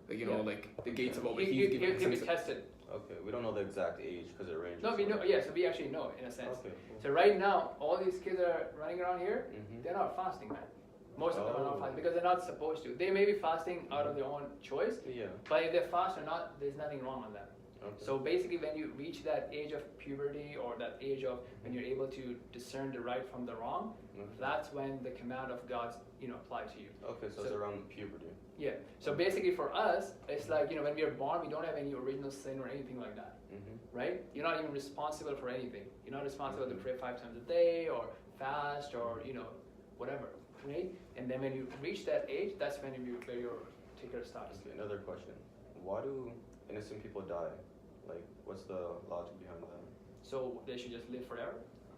Yeah. like the gates of open. He'll He's given be sense- tested. Okay, we don't know the exact age because it ranges. No, we know. Yeah, so we actually know in a sense. Okay. So right now, all these kids that are running around here, Mm-hmm. they're not fasting, man. Most of them are not Oh. fasting because they're not supposed to. They may be fasting out of their own choice, Yeah. but if they fast or not, there's nothing wrong on that. Okay. So basically, when you reach that age of puberty or that age of when you're able to discern the right from the wrong, Okay. that's when the command of God's apply to you. Okay, so it's So- around puberty. Yeah. So basically, for us, it's like when we are born, we don't have any original sin or anything like that. Mm-hmm. Right? You're not even responsible for anything. You're not responsible to pray 5 times a day or fast or whatever, right? And then when you reach that age, that's when where your ticker starts. Okay, another question. Why do innocent people die? Like, what's the logic behind that? So they should just live forever.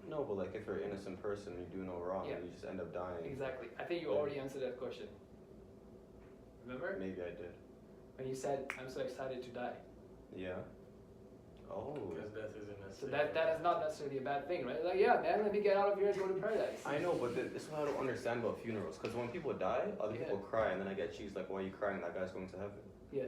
No, but like if you're an innocent person, you do no wrong, Yeah. and you just end up dying. Exactly. I think you already answered that question. Remember? Maybe I did. When you said, I'm so excited to die. Yeah. Oh. Because death isn't So necessarily. that is not necessarily a bad thing, right? Like, yeah, man, let me get out of here and go to paradise. I know, but this is what I don't understand about funerals. Because when people die, other Yeah. people cry, and then I get cheese like, why are you crying? That guy's going to heaven. Yeah.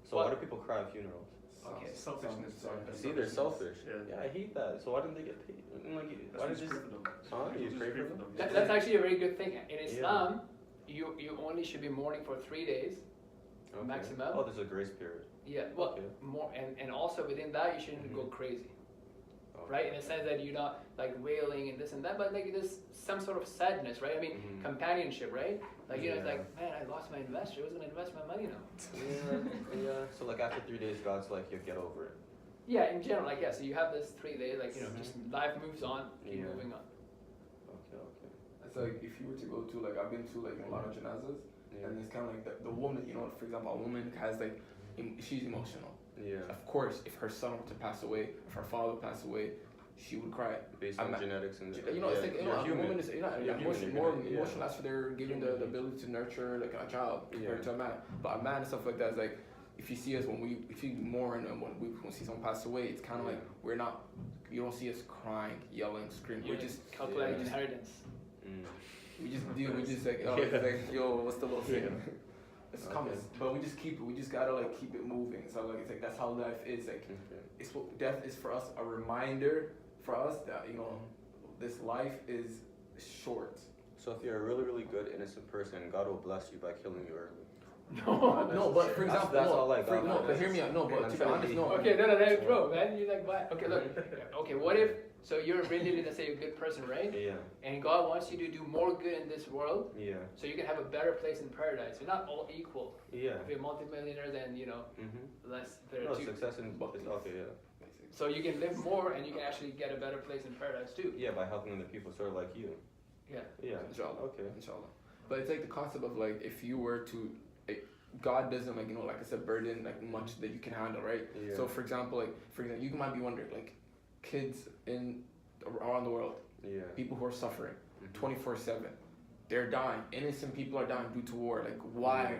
So why do people cry at funerals? Okay. Selfishness. See, they're selfish. Yeah. I hate that. So why didn't they get paid? Like, why did That's just? just for them. Huh? You Just pray for them? That's actually a very good thing. In Islam, you only should be mourning for 3 days. Okay. Maximum. Oh, there's a grace period. Yeah, well, Okay. more, and also within that, you shouldn't go crazy, Oh. right? In the sense that you're not like wailing and this and that, but like there's some sort of sadness, right? I mean, Mhm. companionship, right? Like, you know, it's Yeah. like, man, I lost my investor. Who's gonna invest my money now? Yeah. So like after 3 days, God's like, you get over it. Yeah, in general, like, yeah, so you have this 3 days, like, you know, just life moves on, keep Yeah. moving on. Okay. It's like if you were to go to like I've been to like a lot of janazas, Yeah. and it's kind of like the woman, you know, for example, a woman has like she's emotional. Yeah. Of course, if her son were to pass away, if her father passed away, she would cry. Based I'm on not- genetics and You know, it's like, you know, you're a human. woman is You're human, more you're gonna- emotional as for they're giving the ability to nurture like a child compared Yeah. to a man. But a man and stuff like that is like, if you see us if you mourn and when we see someone pass away, it's kind of like we're not, you don't see us crying, yelling, screaming. You're We're just calculating yeah. inheritance. Mm. we just like, oh, it's like, yo, what's the little thing? It's Okay. coming, but we just gotta like keep it moving. So like it's like that's how life is. Like Okay. it's what death is for us, a reminder for us that this life is short. So if you're a really, really good innocent person, God will bless you by killing you early. No, but for example, that's no, all I got. no, but hear me out. No, but I'm to be trying to honest, be- no. Okay, no, bro, man, you're like, what? Okay, look. Okay, what if, so you're really, let's say, a good person, right? Yeah. And God wants you to do more good in this world, Yeah. so you can have a better place in paradise. You're not all equal. Yeah. If you're a multimillionaire, then, you know, Mhm. less, there No, are two. success in is okay. Yeah. So you can live more and you can actually get a better place in paradise too. Yeah, by helping other people, sort of like you. Yeah. Yeah. Inshallah. Okay. Inshallah. But it's like the concept of like if you were to, God doesn't like like I said, burden like much that you can handle, right? Yeah. So for example, you might be wondering like kids around the world, Yeah. people who are suffering Mhm. 24/7, they're dying. Innocent people are dying due to war. Like why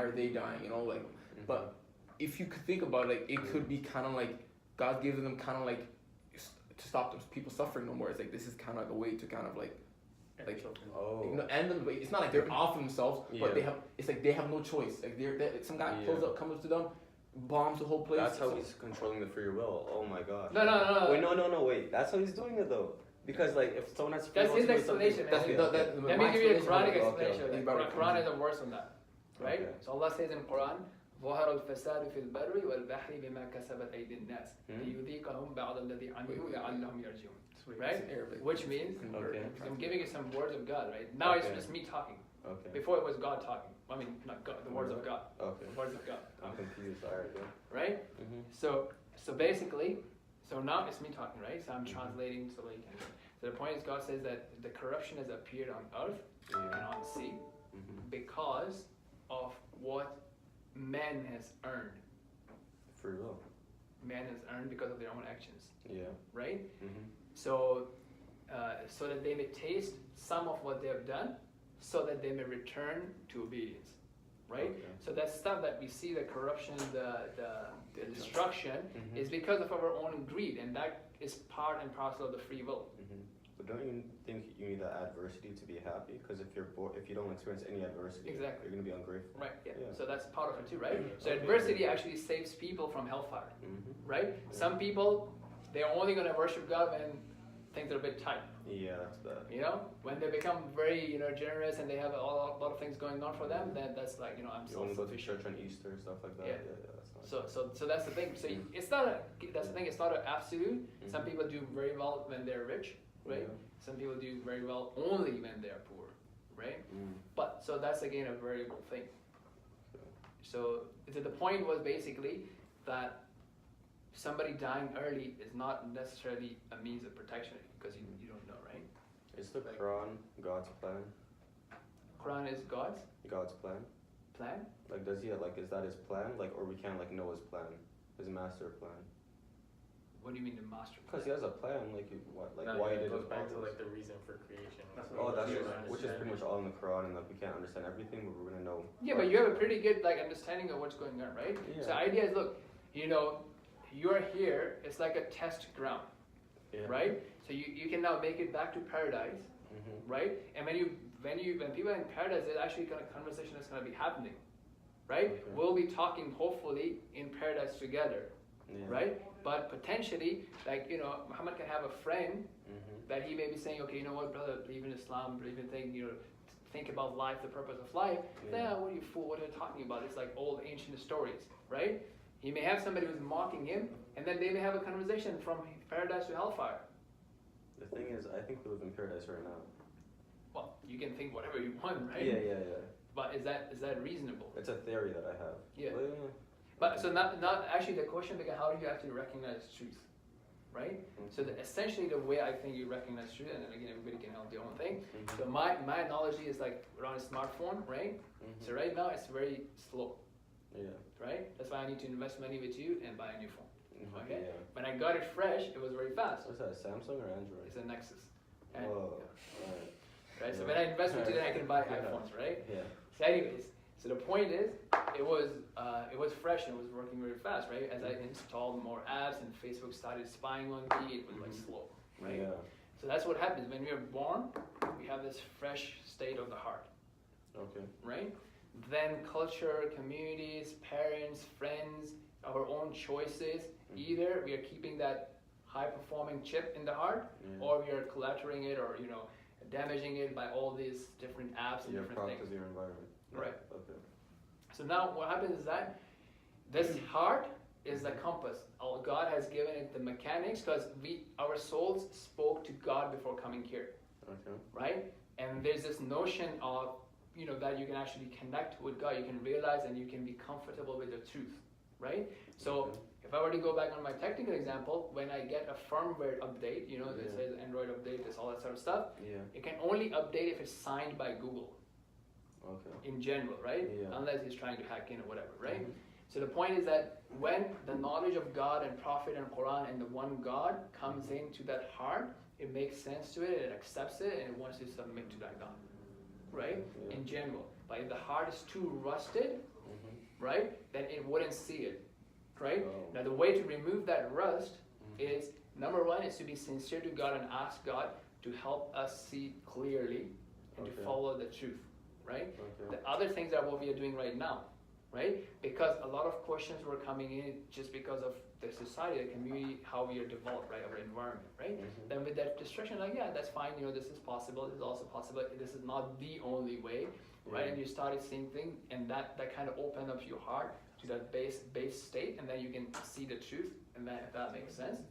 are they dying? You know, like. Mhm. But if you could think about it, like it could be kind of like God gives them kind of like to stop them people suffering no more. It's like this is kind of like a way to kind of like Oh. end them. It's not like they're off themselves, but Yeah. it's like they have no choice. Like some guy Yeah. comes up to them, bombs the whole place. That's how So- he's controlling the free will. Oh my gosh. No. Wait, no, wait. That's how he's doing it though. Because like if someone has free That's will his to do something- explanation, man. Okay, That- okay. Let my me give you a explanation Quranic of it. explanation. Okay. Like, Quran is a verse on that. Right? Okay. So Allah says in Quran, ظهر الفساد في البر والبحر بما كسبت أيدي الناس ليذيقهم بعض الذي عملوا لعلهم يرجعون. Right? It's in Arabic. Which means, Okay. I'm giving you some words of God, right? Now it's Okay. just me talking. Okay. Before it was God talking. I mean, not God, the words of God. Okay. The words of God. I'm confused. Alright. Yeah. Right? Mhm. So basically, so now it's me talking, right? So I'm translating so that you can. So the point is, God says that the corruption has appeared on earth and Yeah. on sea Mhm. because of what man has earned. Free will. Man has earned because of their own actions, Yeah. right? Mhm. So, so that they may taste some of what they have done, so that they may return to obedience, right? Okay. So that stuff that we see, the corruption, the destruction, Mhm. is because of our own greed, and that is part and parcel of the free will. Mhm. But don't you think you need that adversity to be happy? Because if if you don't experience any adversity, Exactly. you're gonna be ungrateful. Right, yeah. Yeah. So that's part of it too, right? So Okay. adversity actually saves people from hellfire, Mhm. right? Some people, they're only going to worship God when things are a bit tight, Yeah, that's bad. you know? When they become very, generous and they have a lot of things going on for them, then that's like, I'm You only go to self-sufficient. church on Easter and stuff like that. Yeah. That's not. So that's the thing. So it's not that's the thing. It's not an absolute. Some Mhm. people do very well when they're rich, right? Yeah. Some people do very well only when they're poor, right? Mm. But so that's again a variable thing. Okay. So the point was basically that somebody dying early is not necessarily a means of protection because you don't know, right? Is the Quran God's plan? Quran is God's God's plan? plan. Like, does he is that his plan? Like, or we can't know his plan, his master plan? What do you mean the master plan? Because he has a plan, like No, why yeah, he did it goes it. back to like the reason for creation. That's Oh, what that's You just, don't which is understand pretty much all in the Quran, and like we can't understand everything, but we're gonna know. Yeah, but you have a pretty good like understanding of what's going on, right? Yeah. So the idea is, look, you know, you're here. It's like a test ground, Yeah. right? So you can now make it back to paradise, Mm-hmm. right? And when people are in paradise, there's actually kind of conversation that's going to be happening, right? Okay. We'll be talking hopefully in paradise together, Yeah. right? But potentially, like, you know, Muhammad can have a friend Mm-hmm. that he may be saying, okay, you know what, brother, believe in Islam, believe in thing, you know, think about life, the purpose of life. Yeah. What are you fool? What are you talking about? It's like old ancient stories, right? He may have somebody who's mocking him, and then they may have a conversation from paradise to hellfire. The thing is, I think we live in paradise right now. Well, you can think whatever you want, right? Yeah. But is that reasonable? It's a theory that I have. Yeah. Well, But so not actually the question becomes, how do you actually recognize truth, right? So essentially the way I think you recognize truth, and then again everybody can have their own thing. Mhm. So my analogy is like around a smartphone, right? Mhm. So right now it's very slow, Yeah. right? That's why I need to invest money with you and buy a new phone. Mhm. Okay. Yeah. When I got it fresh, it was very fast. What's that? Samsung or Android? It's a Nexus. And- Whoa. yeah. Alright. Right. So Yeah. when I invest with you, then I can buy Yeah. iPhones, right? Yeah. So anyways, so the point is, it was fresh and it was working very fast, right? As I installed more apps and Facebook started spying on me, it was like slow, right? Yeah. So that's what happens when we are born. We have this fresh state of the heart, Okay. right? Then culture, communities, parents, friends, our own choices. Either we are keeping that high-performing chip in the heart, Yeah. or we are cluttering it, or damaging it by all these different apps and Your different product things. is your environment. Right. Okay. So now what happens is that this heart is the compass. God has given it the mechanics because our souls spoke to God before coming here, Okay. right? And there's this notion of, that you can actually connect with God. You can realize and you can be comfortable with the truth, right? So if I were to go back on my technical example, when I get a firmware update, that Yeah. says Android update, this all that sort of stuff, Yeah. it can only update if it's signed by Google. Okay. In general, right? Yeah. Unless he's trying to hack in or whatever, right? Mhm. So the point is that when the knowledge of God and Prophet and Quran and the one God comes into that heart, it makes sense to it, it accepts it, and it wants to submit to that God, right? Yeah. In general. But if the heart is too rusted, Mhm. right, then it wouldn't see it, right? Oh. Now the way to remove that rust Mhm. is, number one, is to be sincere to God and ask God to help us see clearly and to Okay. follow the truth, right? Okay. The other things are what we are doing right now, right? Because a lot of questions were coming in just because of the society, the community, how we are developed, right? Our environment, right? Mhm. Then with that distraction, like, yeah, that's fine, this is possible, this is also possible, this is not the only way, right? Yeah. And you started seeing things, and that kind of opened up your heart to that base state, and then you can see the truth, and then if that makes sense,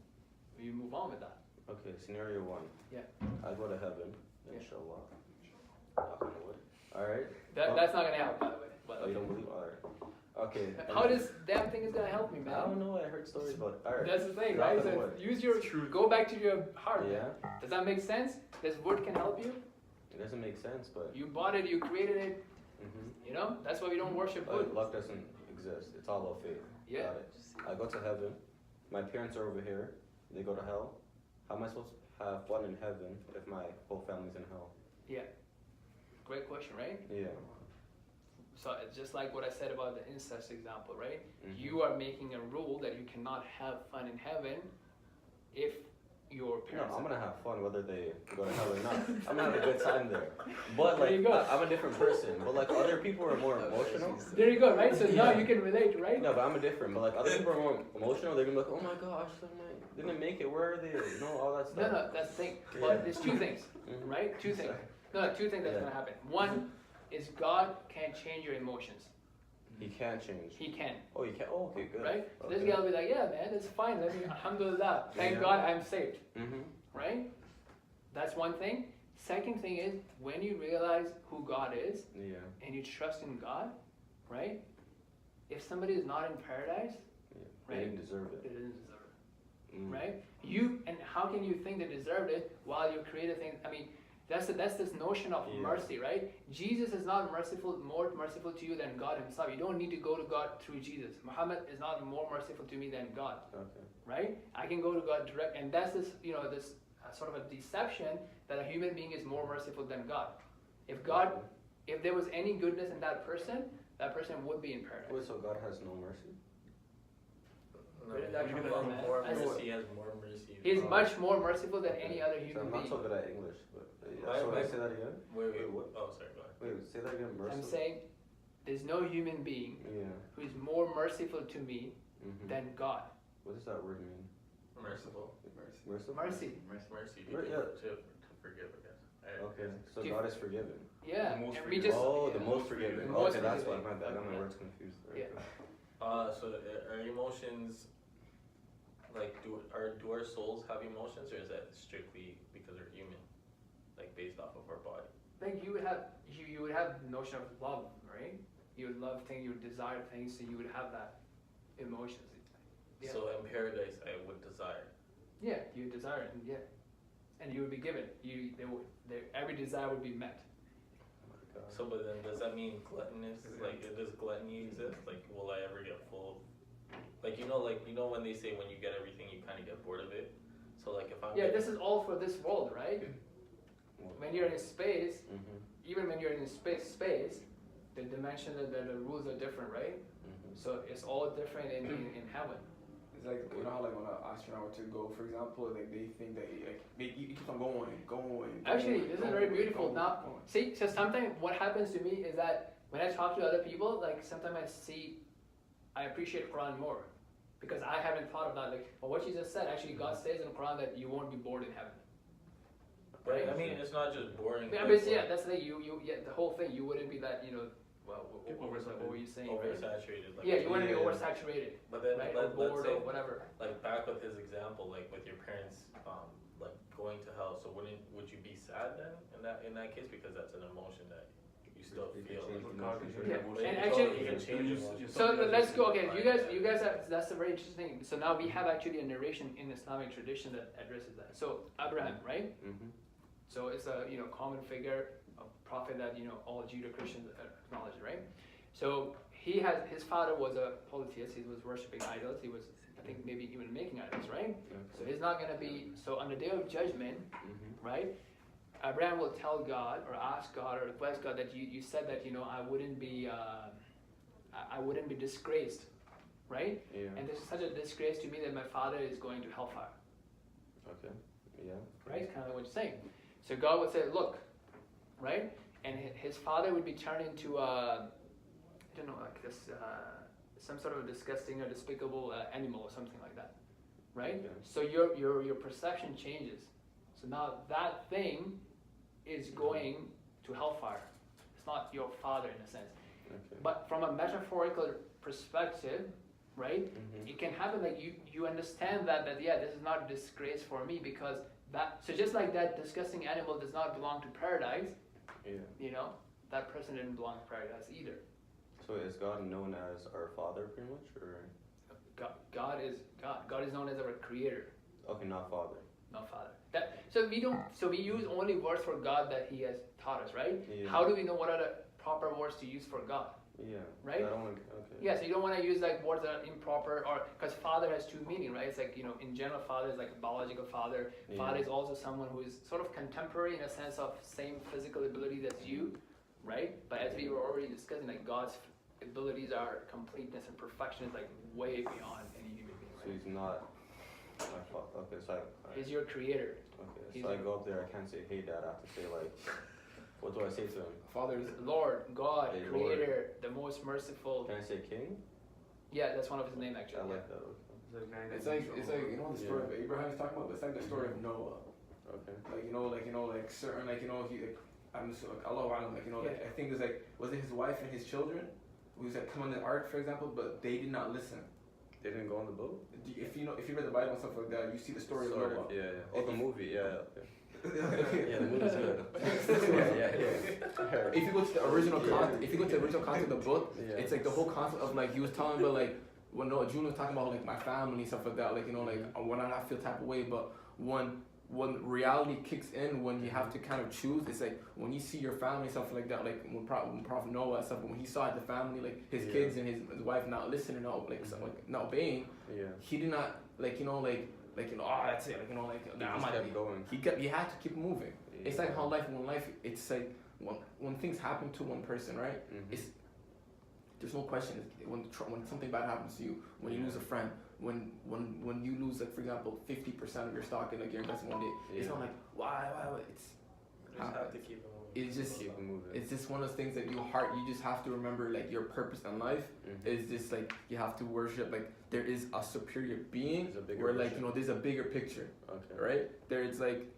you move on with that. Okay. Scenario 1. Yeah. I go to heaven. Yeah. Inshallah. Knock on wood. All right. That's not gonna help, by the way. But Oh, you don't believe? All right. Okay. how this damn thing is gonna help me, man? I don't know. I heard stories about it. All right. That's the thing, Knock right? on So wood. use your go back to your heart. Yeah. Does that make sense? This wood can help you. It doesn't make sense, but. You bought it, you created it. Mhm. That's why we don't worship wood. Luck doesn't exist. It's all about faith. Yeah. Got it. I go to heaven. My parents are over here. They go to hell. How am I supposed to have fun in heaven if my whole family's in hell? Yeah. Great question, right? Yeah. So it's just like what I said about the incest example, right? Mhm. You are making a rule that you cannot have fun in heaven if your No, parents. I'm gonna have fun whether they go to hell or not. I'm gonna have a good time there. But There you like, go. I'm a different person. But like, other people are more emotional. There you go, right? So now Yeah. you can relate, right? No, but I'm a different. But like, other people are more emotional. They're gonna be like, oh my gosh, didn't make it. Where are they? All that stuff. No, that's the thing. Yeah. But there's two things, Mhm. right? Two things. No, two things that's Yeah. gonna happen. One is God can't change your emotions. He can't change. He can, Oh, you can't. Oh, okay, good. right? So Okay. this guy will be like, yeah, man, it's fine. Let me, alhamdulillah. Thank Yeah. God I'm saved, Mhm. right? That's one thing. Second thing is when you realize who God is Yeah. and you trust in God, right? If somebody is not in paradise, Yeah. Right. They didn't deserve they it. didn't deserve it, Mm. right? And how can you think they deserved it while you created things? I mean, That's this notion of Yeah. mercy, right? Jesus is not more merciful to you than God himself. You don't need to go to God through Jesus. Muhammad is not more merciful to me than God, Okay. right? I can go to God direct, and that's this, this sort of a deception that a human being is more merciful than God. If there was any goodness in that person would be in paradise. Wait, so God has no mercy? No, Where did that he come has from, man? more I just- mercy, he has more mercy. He is Oh. much more merciful than any other So human I'm not being. so good at English, but My- so my- say that again. Wait, what? oh, sorry, go ahead. Wait, say that again. Mercy. I'm saying there's no human being Yeah. who is more merciful to me Mm-hmm. than God. What does that word mean? Merciful. Merciful. Mercy. Mercy Right, yeah. to forgive, I guess. Okay, so Do- God is forgiven. Yeah. The most And we forgiving. just Oh, the most forgiving. The most Okay, that's why forgiving. my bad. I got my Yeah. words confused. There. Yeah. So are emotions, like, do our souls have emotions, or is that strictly because we're human, like based off of our body? like you would have the notion of love, right? You would love things, you would desire things, so you would have that emotions. Yeah. So in paradise, I would desire. Yeah, you would desire it, and you would be given. Every desire would be met. Oh my God. So, but then does that mean gluttonous? Like, does gluttony exist? Like, will I ever get full? Like you know when they say when you get everything, you kind of get bored of it. So like if I'm Yeah, this is all for this world, right? When you're in space, Mm-hmm. even when you're in space, the dimension, the rules are different, right? Mm-hmm. So it's all different in heaven. It's like, you know how like when an astronaut were to go, for example, like they think that you keep on going. Actually, this is very beautiful. Now, see, so sometimes what happens to me is that when I talk to other people, like sometimes I appreciate Quran more because I haven't thought of that. Like, well, what you just said, actually, God says in the Quran that you won't be bored in heaven. Right. I mean, it's not just boring. I mean, yeah, that's the thing. The whole thing. You wouldn't be that, well, what were you saying? Right? oversaturated. Like, Yeah, you wouldn't be Yeah. oversaturated, But then, right? Or let's bored say, or whatever. like back with his example, like with your parents, like going to hell. So would you be sad then in that case, because that's an emotion that you still You can feel? change Like, the God emotion. can Yeah, change But and you actually- totally can change emotion. So let's go. Okay, you guys that's a very interesting thing. So now we have actually a narration in Islamic tradition that addresses that. So Abraham, right? Mm-hmm. So it's a common figure, a prophet that all Judeo-Christians acknowledge, right? So his father was a polytheist. He was worshiping idols. He was, I think, maybe even making idols, right? So he's not gonna be. So on the day of judgment, Mm-hmm. right? Abraham will tell God or ask God or request God that you said that I wouldn't be disgraced, right? Yeah. And this is such a disgrace to me that my father is going to hellfire, Okay. Yeah. right? It's kind of like what you're saying. So God would say, look, right? And his father would be turned into I don't know, like this, some sort of disgusting or despicable animal or something like that, right? Okay. So your perception changes. So now that thing is going to hellfire. It's not your father in a sense. Okay. But from a metaphorical perspective, right? Mm-hmm. It can happen like you understand that yeah, this is not a disgrace for me because so just like that disgusting animal does not belong to paradise, Yeah. that person didn't belong to paradise either. So is God known as our Father, pretty much, or God is God. God is known as our creator, okay, not Father? not father. So we use only words for God that He has taught us, right? Yeah. How do we know what are the proper words to use for God? Yeah. Right? I don't want. Okay. Yeah, so you don't want to use like words that are improper or because father has two meanings, right? It's like in general, father is like a biological father. Yeah. Father is also someone who is sort of contemporary in a sense of same physical ability as you, right? But as we were already discussing, like God's abilities are completeness and perfection is like way beyond any human being, So right? he's not my father. Okay, so He's your creator. okay, he's so I your- go up there. I can't say, "Hey, Dad." I have to say like, what do I say to him? Fathers. Lord, God, Hey, creator, the most merciful. Can I say King? Yeah, that's one of his names I actually. like that. Okay. It's like the story of Abraham he's talking about, but it's like the story of Noah. Okay. Like certain I'm just like Allah Alam, I think it's like was it his wife and his children who was like come on the ark for example, but they did not listen. They didn't go on the boat. If you read the Bible and stuff like that, you see the story of Noah. Yeah. Oh, the movie. Yeah. Okay. Okay. Yeah, the movie's good. Yeah. If you go to the original content of the book, Yeah. it's like the whole concept of like he was telling about like when June was talking about like my family and stuff like that, like when I feel type of way, but when when reality kicks in, when you have to kind of choose, it's like when you see your family and stuff like that, like when Prophet Noah and stuff, when he saw the family, like his kids and his wife not listening, not like, not obeying, he did not like oh that's it, like going. He had to keep moving. It's like how life, it's like when things happen to one person, right? It's there's no question when something bad happens to you, when you lose a friend, when you lose, like, for example, 50% of your stock in, like, your investment one day, it's not like why it's you just have to keep it moving. It's just keep it moving. It's just one of those things that you just have to remember, like, your purpose in life is just like you have to worship, like, there is a superior being where, like, there's a bigger picture, right? There's like,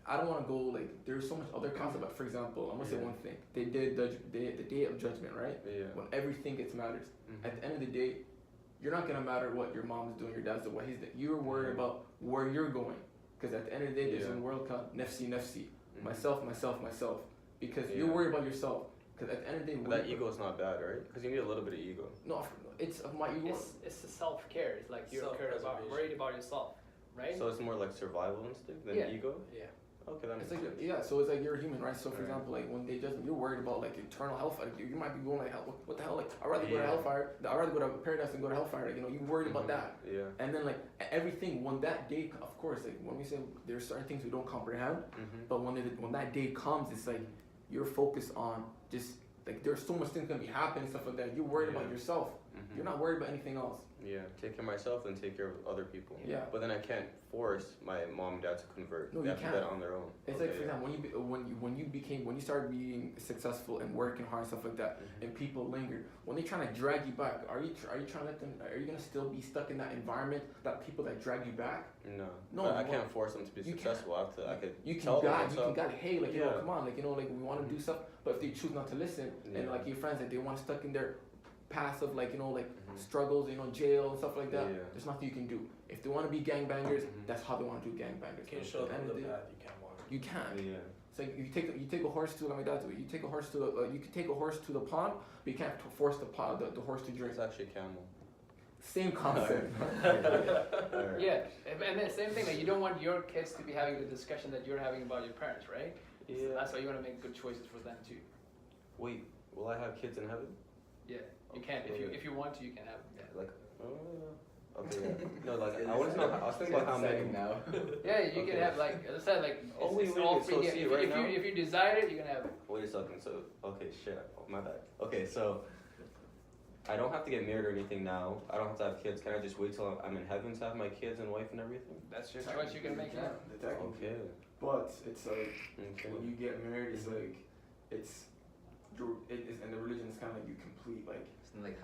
I don't want to go, like, there's so much other concept, but for example, I'm gonna say one thing. They did the day of judgment, right? When everything gets matters. At the end of the day, you're not gonna matter what your mom's doing, your dad's doing, what he's doing. You're worried about where you're going, because at the end of the day, there's a world called nafsi, myself, because you're worried about yourself. Because at the end of the day, that ego is not bad, right? Because you need a little bit of ego. No, it's my ego. It's the self-care. It's like you're worried about yourself, right? So it's more like survival instinct than ego. Yeah. Okay, that makes sense. Yeah, so it's like you're a human, right? So for example, like when they judge, you're worried about like eternal hellfire. You might be going like, what the hell? Like I'd rather go to hellfire. I'd rather go to paradise than go to hellfire. Like, you're worried about that. Yeah. And then like everything, when that day, of course, like when we say there's certain things we don't comprehend, but when that day comes, it's like you're focused on just like there's so much things gonna be happening and stuff like that. You're worried about yourself. You're not worried about anything else. Yeah, take care of myself and take care of other people. Yeah. But then I can't force my mom and dad to convert. No, they you have can't. to do that on their own. It's like, for example, when you started being successful and working hard and stuff like that, and people lingered, when they're trying to drag you back, are you trying to let them? Are you gonna still be stuck in that environment, that people that drag you back? No, I can't force them to be successful. I could you can tell them guide, hey, like, come on, like, like, we want to do stuff, but if they choose not to listen, and like your friends, that they want to stuck in their past of like, struggles, jail and stuff like that, there's nothing you can do. If they want to be gangbangers, that's how they want to do gangbangers. You can't show them the path, you can't walk. You can't. Yeah. It's like you take a horse to, like my dad do it. You take a horse to you can take a horse to the pond, but you can't force the horse to drink. It's actually a camel. Same concept. Yeah, and the same thing, like, you don't want your kids to be having the discussion that you're having about your parents, right? Yeah. So that's why you want to make good choices for them too. Wait, will I have kids in heaven? Yeah, you can. If you want to, you can have. Yeah. Like, okay, yeah. No, like, I was thinking about how many now. Yeah, you can have, like, as I said, like, it's wait, all so free. see, If you desire it, you can have it. Wait a second. So, okay, shit, my bad. Okay, so I don't have to get married or anything now. I don't have to have kids. Can I just wait till I'm in heaven to have my kids and wife and everything? That's your choice. You can make it. Okay. But it's like when you get married, it's like and the religion is kind of like you complete like.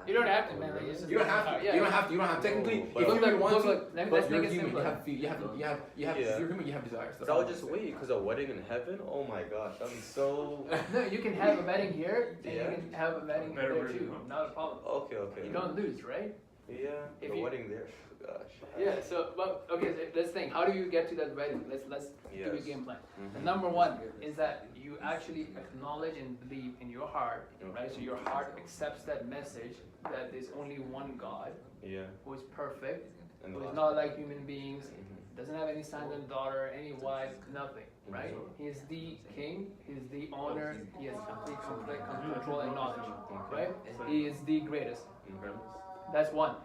You don't have to, man. Like, you don't have to. You don't have to. You don't have to. Technically, if you really want to, but you're human. You have you're human. You have desires. But I would just wait because a wedding in heaven. Oh my gosh, that'd be so. No, you can have a wedding here. And you can have a wedding there too. Not a problem. Okay. You don't lose, right? Yeah. A wedding there. Gosh. Yeah. So, but okay. So let's think. How do you get to that wedding? Let's give you a game plan. The number one is that you actually acknowledge and believe in your heart, right? So your heart accepts that message that there's only one God, who is perfect, who is not like human beings, doesn't have any sons and daughter, any wives, nothing, right? He is the king, he is the owner, he has complete control and knowledge, right? He is the greatest. That's one.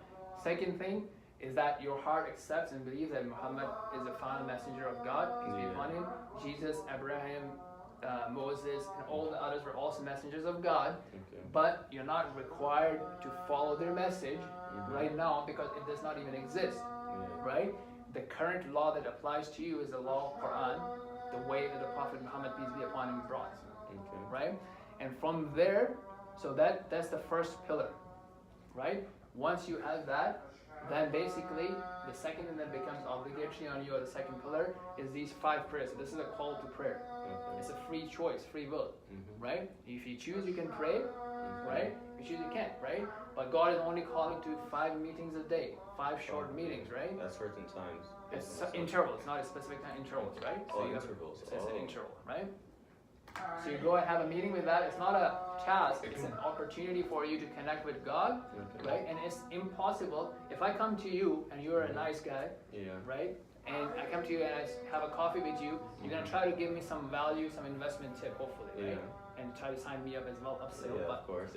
Second thing is that your heart accepts and believes that Muhammad is the final messenger of God, peace be upon him. Jesus, Abraham, Moses, and all the others were also messengers of God, but you're not required to follow their message right now because it does not even exist, right? The current law that applies to you is the law of Quran, the way that the Prophet Muhammad, peace be upon him, brought, right? And from there, so that's the first pillar, right? Once you have that, then basically the second thing that becomes obligatory on you, or the second pillar, is these 5 prayers. So this is a call to prayer. It's a free choice, free will, right? If you choose, you can pray, right? If you choose, you can't, right? But God is only calling to 5 meetings a day, 5 short meetings, right? At certain times. It's intervals, not a specific time, intervals, right? So intervals. It's an interval, right? So you go and have a meeting with that. It's not a task, it's an opportunity for you to connect with God, right? And it's impossible. If I come to you and you're a nice guy, right? and I come to you and I have a coffee with you, you're gonna try to give me some value, some investment tip, hopefully, right? And try to sign me up as well, upsell. Yeah, but, of course.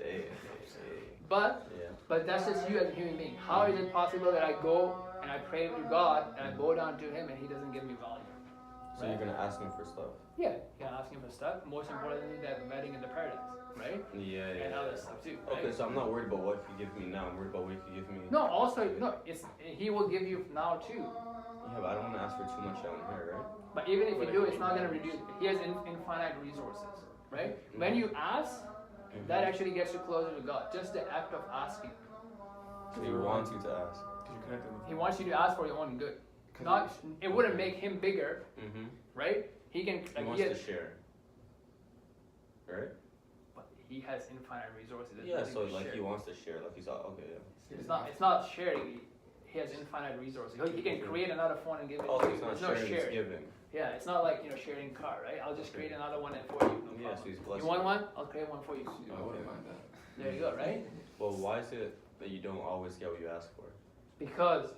but that's just you as a human being. How is it possible that I go and I pray to God and I bow down to Him and He doesn't give me value? So you're gonna ask Him for stuff? Yeah, you're gonna ask Him for stuff. Most importantly, that wedding in the paradise, right? Yeah. And other stuff too. Right? Okay, so I'm not worried about what He gives me now. I'm worried about what He gives me. No, also no. He will give you now too. Yeah, but I don't want to ask for too much down here, right? But even if you do, it's not gonna reduce. He has infinite resources, right? When you ask, that actually gets you closer to God. Just the act of asking. So He wants you to ask. He wants you to ask for your own good. Not, it wouldn't make Him bigger, right? He can. He wants to share, right? But He has infinite resources. Yeah, so like He wants to share. Like He's okay. Yeah. It's not sharing. He has infinite resources. He can create another phone and give it to you. It's not There's no sharing. It's giving. Yeah, it's not like sharing car, right? I'll just create another one and for you. No Yeah, so He's blessed. You want one? I'll create one for you. I wouldn't mind that. There you go, right? Well, why is it that you don't always get what you ask for? Because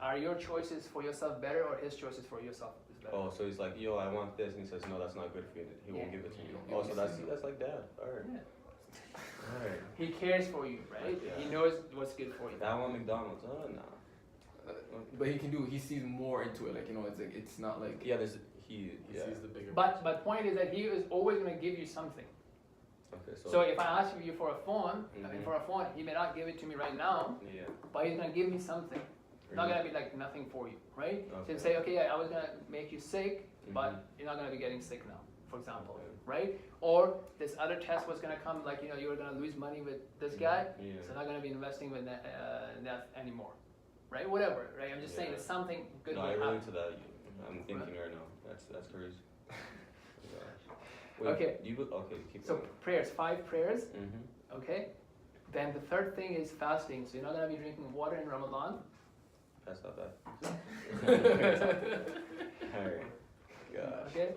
are your choices for yourself better or His choices for yourself is better? Oh, so He's like, yo, I want this, and He says, no, that's not good for you. He won't give it to you. Oh, so that's like Dad. All right. Yeah. All right. He cares for you, right? Yeah. He knows what's good for you. I want McDonald's. Oh, no. But he sees more into it. Like it's not like. Yeah, He sees the bigger. But point is that He is always going to give you something. Okay, So if I ask you for a phone, He may not give it to me right now, but He's going to give me something. It's not going to be like nothing for you, right? So you say, okay, I was going to make you sick, but you're not going to be getting sick now, for example, right? Or this other test was going to come, like, you were going to lose money with this guy, so not going to be investing with that anymore, right? Whatever, right? I'm just saying it's something good. No, I relate to that. I'm thinking right now. That's crazy. Wait, okay. Keep so going. prayers, 5 prayers. Okay. Then the third thing is fasting. So you're not going to be drinking water in Ramadan. That's not bad. Alright. Gosh. Okay.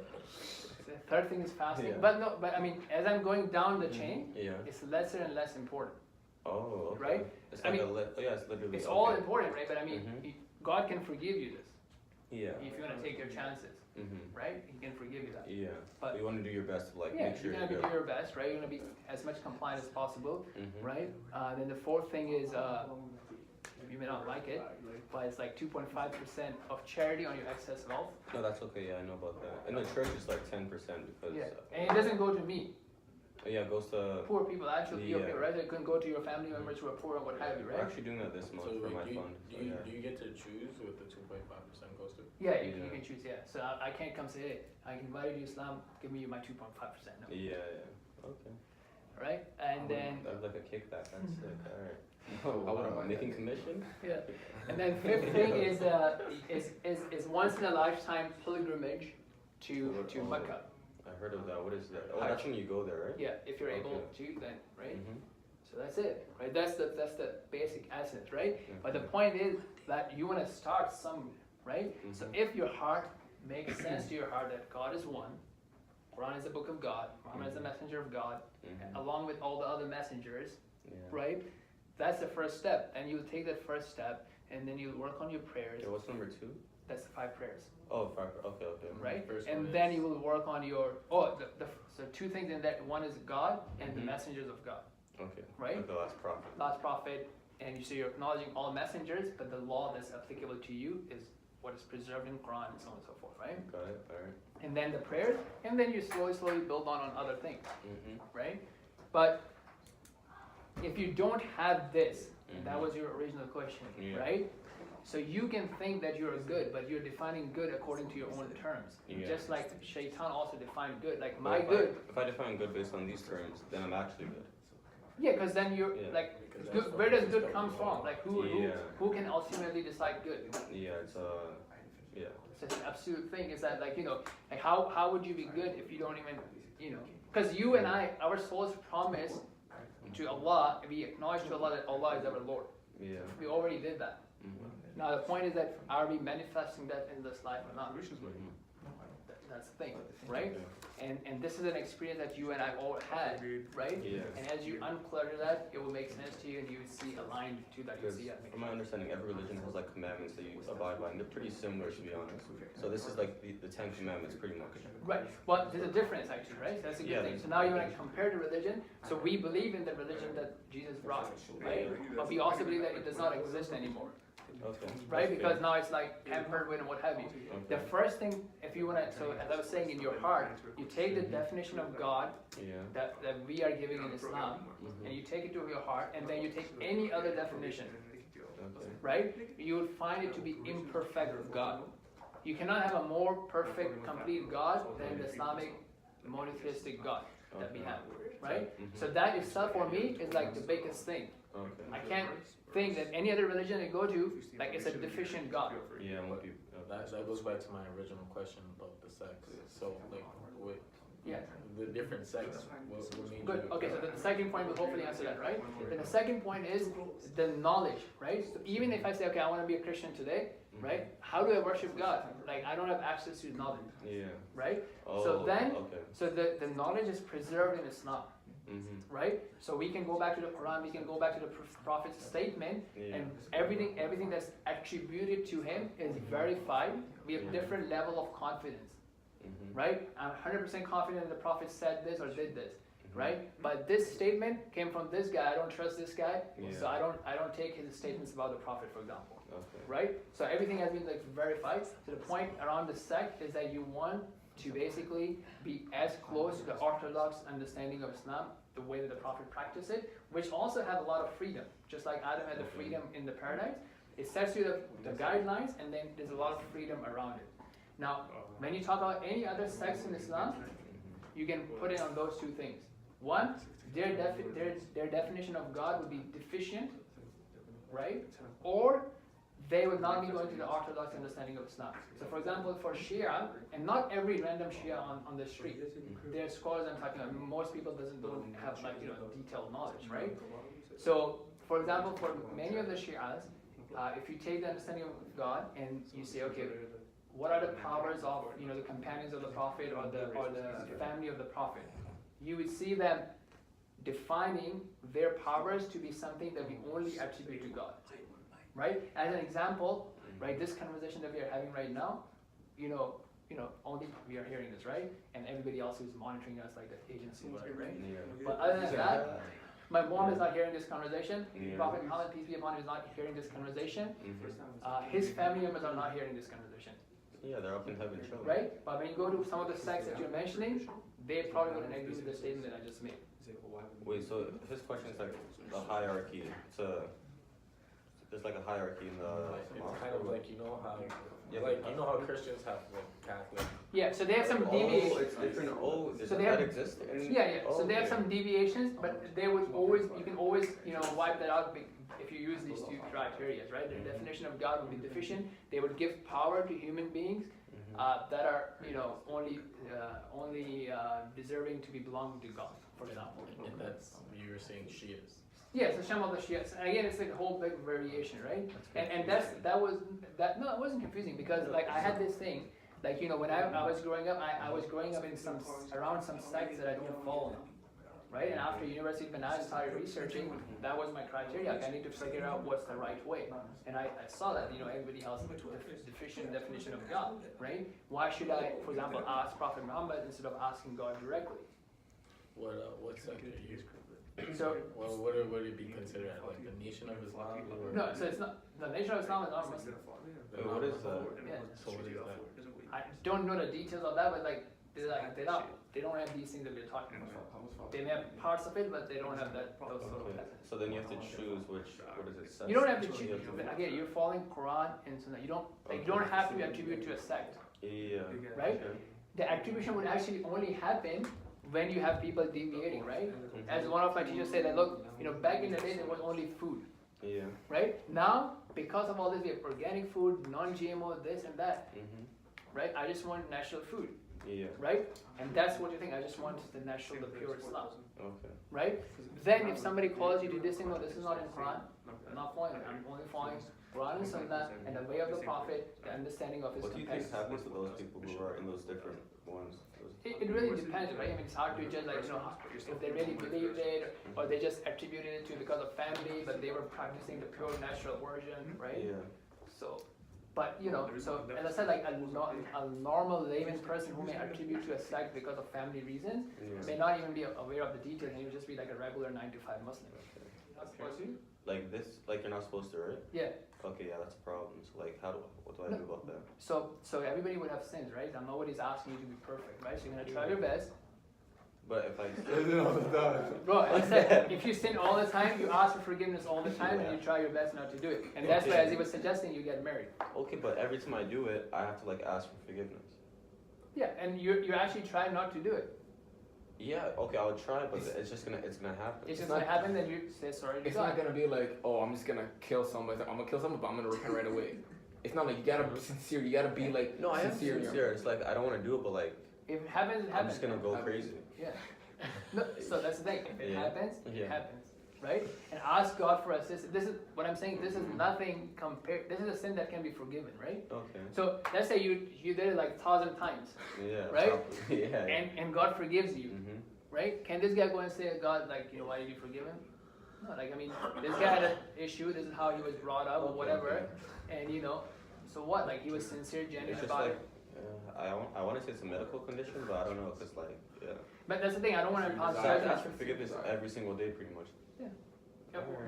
The third thing is fasting. Yeah. But I mean, as I'm going down the chain, it's lesser and less important. Oh, okay. Right? It's like it's literally. It's all important, right? But I mean, God can forgive you this. Yeah. If you want to take your chances, right? He can forgive you that. Yeah. But you want to do your best to make sure you're gonna do your best, right? You're gonna be as much compliant as possible, right? Then the fourth thing is, you may not like it, but it's like 2.5% of charity on your excess wealth. No, that's okay. Yeah, I know about that. And the church is like 10% because. Yeah, and it doesn't go to me. Yeah, it goes to poor people, actually, right? It couldn't go to your family members who are poor and what have you, right? We're actually doing that this month for my fund. Do you get to choose what the 2.5% goes to? Yeah, you can choose, So I can't come say, hey, I invited you to Islam, give me my 2.5%. No. Yeah. Okay. Right? And then. That's like a kickback. That's sick. Alright. Oh, making commission? Yeah. And then fifth thing is once in a lifetime pilgrimage to Mecca. I heard of that. What is that? Oh, that's when you go there, right? Yeah, if you're able to, then right. So that's it, right? That's the basic essence, right? But the point is that you want to start somewhere, right? So if your heart makes sense to your heart that God is one, Quran is the book of God, Muhammad is the messenger of God, along with all the other messengers, right? That's the first step. And you take that first step, and then you work on your prayers. Yeah, what's number 2? That's the 5 prayers. Oh, 5. Okay. Right? And then you will work on your, so 2 things in that. One is God and the messengers of God. Okay. Right? Like the last prophet. Last prophet. And you say you're acknowledging all messengers, but the law that's applicable to you is what is preserved in Quran and so on and so forth, right? Got it. Alright. And then the prayers, and then you slowly build on other things, right? But if you don't have this, and that was your original question, right? So you can think that you're good, but you're defining good according to your own terms. Just like Shaitan also defined good, like good. If I define good based on these terms, then I'm actually good. Yeah, because then you're like, good, where does good come from? Like who can ultimately decide good? Yeah, it's It's an absolute thing. Is that like like how would you be good if you don't even because you and I, our souls promise to Allah, we acknowledge to Allah that Allah is our Lord. Yeah. We already did that. Now the point is that are we manifesting that in this life or not? That's the thing, right? And this is an experience that you and I all had, right? Yeah. And as you unclutter that, it will make sense to you, and you would see aligned to that. You Because see that. from my understanding, every religion has like commandments that you abide by, and they're pretty similar, to be honest. So this is like the 10 Commandments, pretty much. Right. Well, there's a difference actually, right? That's a good thing. So now you want to compare the religion. So we believe in the religion that Jesus brought, right? But we also believe that it does not exist anymore. Okay. Right? Because now it's like tampered with and what have you. The first thing, if you want to, so as I was saying, in your heart, you take the definition of God that we are giving in Islam, and you take it to your heart, and then you take any other definition, right? You will find it to be imperfect God. You cannot have a more perfect, complete God than the Islamic monotheistic God that we have, right? So that itself for me is like the biggest thing. I can't think that any other religion I go to, like it's a deficient God. Yeah, that goes back to my original question about the sects. So like with the different sects, what means Good. Okay, so the second point will hopefully answer that, right? Then the second point is the knowledge, right? So even if I say, okay, I want to be a Christian today, right? How do I worship God? Like I don't have access to knowledge, right? So then, so the knowledge is preserved in Islam. Right? So we can go back to the Quran, we can go back to the Prophet's statement, and everything that's attributed to him is verified. We have different level of confidence. Right? I'm 100% confident that the Prophet said this or did this. Right? But this statement came from this guy. I don't trust this guy, so I don't take his statements about the Prophet, for example. Right? So everything has been like verified. So the point around the sect is that you want to basically be as close to the orthodox understanding of Islam, the way that the Prophet practiced it, which also have a lot of freedom. Just like Adam had the freedom in the paradise, it sets you the guidelines, and then there's a lot of freedom around it. Now, when you talk about any other sects in Islam, you can put it on those two things. One, their definition of God would be deficient, right? Or they would not be going to the orthodox understanding of Islam. So for example, for Shia, and not every random Shia on the street, there are scholars I'm talking about, most people don't have like, detailed knowledge, right? So for example, for many of the Shias, if you take the understanding of God and you say, okay, what are the powers of the companions of the Prophet or the family of the Prophet? You would see them defining their powers to be something that we only attribute to God. Right? As an example, right, this conversation that we are having right now, only we are hearing this, right? And everybody else who's monitoring us, like the agency, right? But other than that, my mom is not hearing this conversation. Prophet Muhammad, peace be upon him, is not hearing this conversation. His family members are not hearing this conversation. Yeah, they're up in heaven, chilling. Right? But when you go to some of the sects that you're mentioning, they probably wouldn't agree with the statement that I just made. Wait, so his question is like the hierarchy. There's like a hierarchy in the it's kind of like how Christians have like Catholic. Yeah, so they have some deviations. It's different. Does So that exist? So they have some deviations, but they would always, you can always, wipe that out if you use these two criteria, right? Their definition of God would be deficient. They would give power to human beings that are, only deserving to be belonging to God, for example. And that's, you were saying Shias. Yeah, so some of the Shias. Again, it's like a whole big variation, right? And no, it wasn't confusing because like I had this thing, like when I was growing up, I was growing up in around some sects that I don't follow now, right? And after university, when I started researching, that was my criteria. Like, I need to figure out what's the right way, and I saw that everybody has a deficient definition of God, right? Why should I, for example, ask Prophet Muhammad instead of asking God directly? What sect are you? So, what would it be considered as, like the Nation of Islam? No, so it's not, the Nation of Islam is not Muslim. What is that? Yeah. So what is that? I don't know the details of that, but they don't have these things that we're talking about. They may have parts of it, but they don't have those sort of lessons. So then you have to choose what is it? You don't have to choose. Again, you're following Quran and Sunnah. You don't have to attribute to a sect. Yeah. Right? The attribution would actually only happen when you have people deviating, right? As one of my teachers said, that look, back in the day there was only food. Yeah. Right? Now, because of all this, we have organic food, non-GMO, this and that. Right? I just want natural food. Yeah. Right? And that's what you think. I just want the natural, the pure Islam. Okay. Right? Then if somebody calls you to this thing, no, this is not in Quran, I'm not following it. I'm only following Quran and Sunnah and the way of the Prophet, the understanding of his What do you companions. think happens to those people who are in those different ones? It really depends, right? I mean, it's hard to judge, like, if they really believed it, or they just attributed it to because of family, but they were practicing the pure natural version, right? Yeah. So, but, so, as I said, like, a normal layman person who may attribute to a sect because of family reasons, may not even be aware of the details, and you just be like a regular 9-to-5 Muslim. That's supposed to? Like this, like you're not supposed to, right? Yeah. Okay, yeah, that's a problem. So like, what do I do about that? So everybody would have sins, right? And nobody's asking you to be perfect, right? So you're gonna try your best. But if I Bro, as I said, if you sin all the time, you ask for forgiveness all the time, and you try your best not to do it. And that's why, as he was suggesting, you get married. Okay, but every time I do it, I have to like ask for forgiveness. Yeah, and you're actually trying not to do it. Yeah, okay, I'll try, but it's gonna happen. It's just gonna happen, then you say sorry to It's God. not gonna be like, oh, I'm just gonna kill somebody. I'm gonna kill someone, but I'm gonna repent right away. It's not like you gotta be sincere. You gotta be like No, I am sincere. sincere. It's like I don't want to do it, but like If it happens, it I'm happens. just gonna go crazy. Yeah. No, so that's the thing. If it happens, it Yeah. happens, right? And ask God for assistance. This is what I'm saying. This is nothing compared. This is a sin that can be forgiven, right? Okay. So let's say you did it like 1,000 times, Yeah. right? Probably. Yeah. And God forgives you, Mhm. right? Can this guy go and say, God, like, why did you forgive him? No, like, I mean, this guy had an issue. This is how he was brought up, or whatever. And so what? Like, he was sincere, genuine It's just about like it. I want to say it's a medical condition, but I don't know if it's like But that's the thing. I don't want to So I emphasize ask that. for forgiveness every single day, pretty much.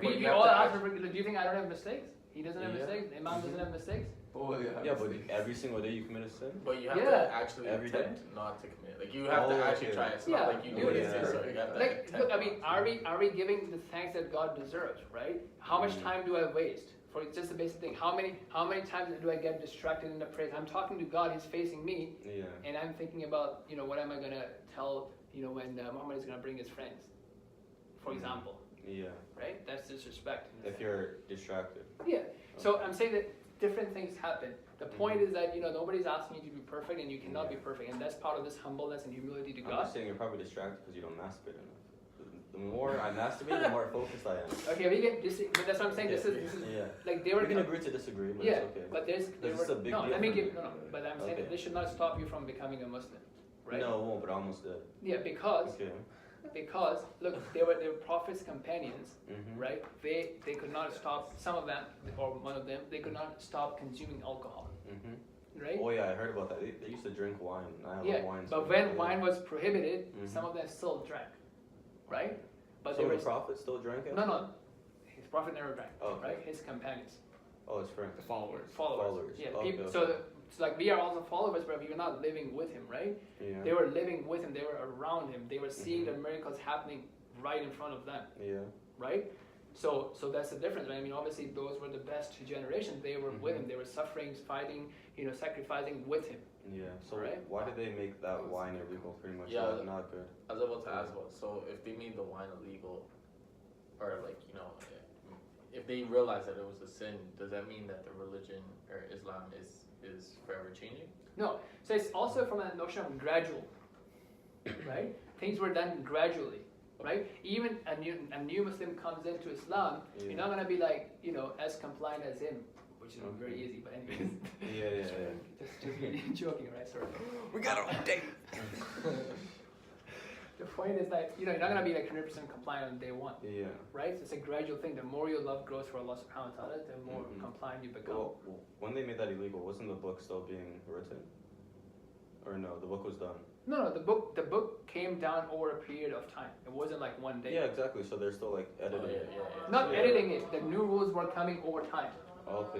We all ask for forgiveness. Do you think I don't have mistakes? He doesn't have Yeah. mistakes. The Imam doesn't have mistakes. Oh yeah. Yeah, but every single day you commit a sin. But you have Yeah. to actually Every attempt not to commit. Like you have to actually okay. try. It's Yeah. not like you do it and say so. You have to Like, attempt. look, I mean, are we giving the thanks that God deserves, right? How much time do I waste? For just the basic thing, how many times do I get distracted in the praise? I'm talking to God, He's facing me, Yeah. and I'm thinking about, what am I gonna tell, when Muhammad is gonna bring his friends, for example, Yeah. right? That's disrespect. If you're distracted. Yeah. So I'm saying that different things happen. The point is that nobody's asking you to be perfect, and you cannot be perfect, and that's part of this humbleness and humility to I'm God. just saying you're probably distracted because you don't masturbate enough. The more I masturbate, the more focused I am. Okay, we get this, but that's what I'm saying. This is Yeah. like they were. We can agree to disagree, but Yeah, it's okay. but This is a big no. deal Let me for give me. no. But I'm saying Okay. that this should not stop you from becoming a Muslim, right? No, it won't, but I almost did. Yeah, because look, they were Prophet's companions, right? They could not stop. Some of them, or one of them, they could not stop consuming alcohol, right? Oh yeah, I heard about that. They used to drink wine. I love wine. But when wine was prohibited, some of them still drank, right? But so they were the Prophet still drank it? no. His Prophet never drank, Okay. right? His companions. Oh, his friends. The followers. Followers. Yeah. Okay, People, okay. So it's like we are also followers, but we were not living with him, right? Yeah. They were living with him. They were around him. They were seeing the miracles happening right in front of them, Yeah. right? So that's the difference, right? I mean, obviously those were the best generations. They were with him. They were suffering, fighting, sacrificing with him. Yeah. So Right. why did they make that wine illegal? Pretty much. Yeah. Like, not good. I was about to ask about. So if they made the wine illegal, or like if they realized that it was a sin, does that mean that the religion or Islam is forever changing? No. So it's also from a notion of gradual, right? Things were done gradually, right? Even a new Muslim comes into Islam, you're not gonna be like as compliant as him, which is very easy. But anyways, Yeah. just joking, right? Sorry. We got to update. The point is that you're not gonna be like 100% compliant on day one, Yeah. right? So it's a gradual thing. The more your love grows for Allah Subhanahu wa Taala, the more compliant you become. Well, when they made that illegal, wasn't the book still being written? Or no, the book was done. No, the book came down over a period of time. It wasn't like one day. Yeah, exactly. So they're still like editing. Yeah. Not editing it. The new rules were coming over time. Okay.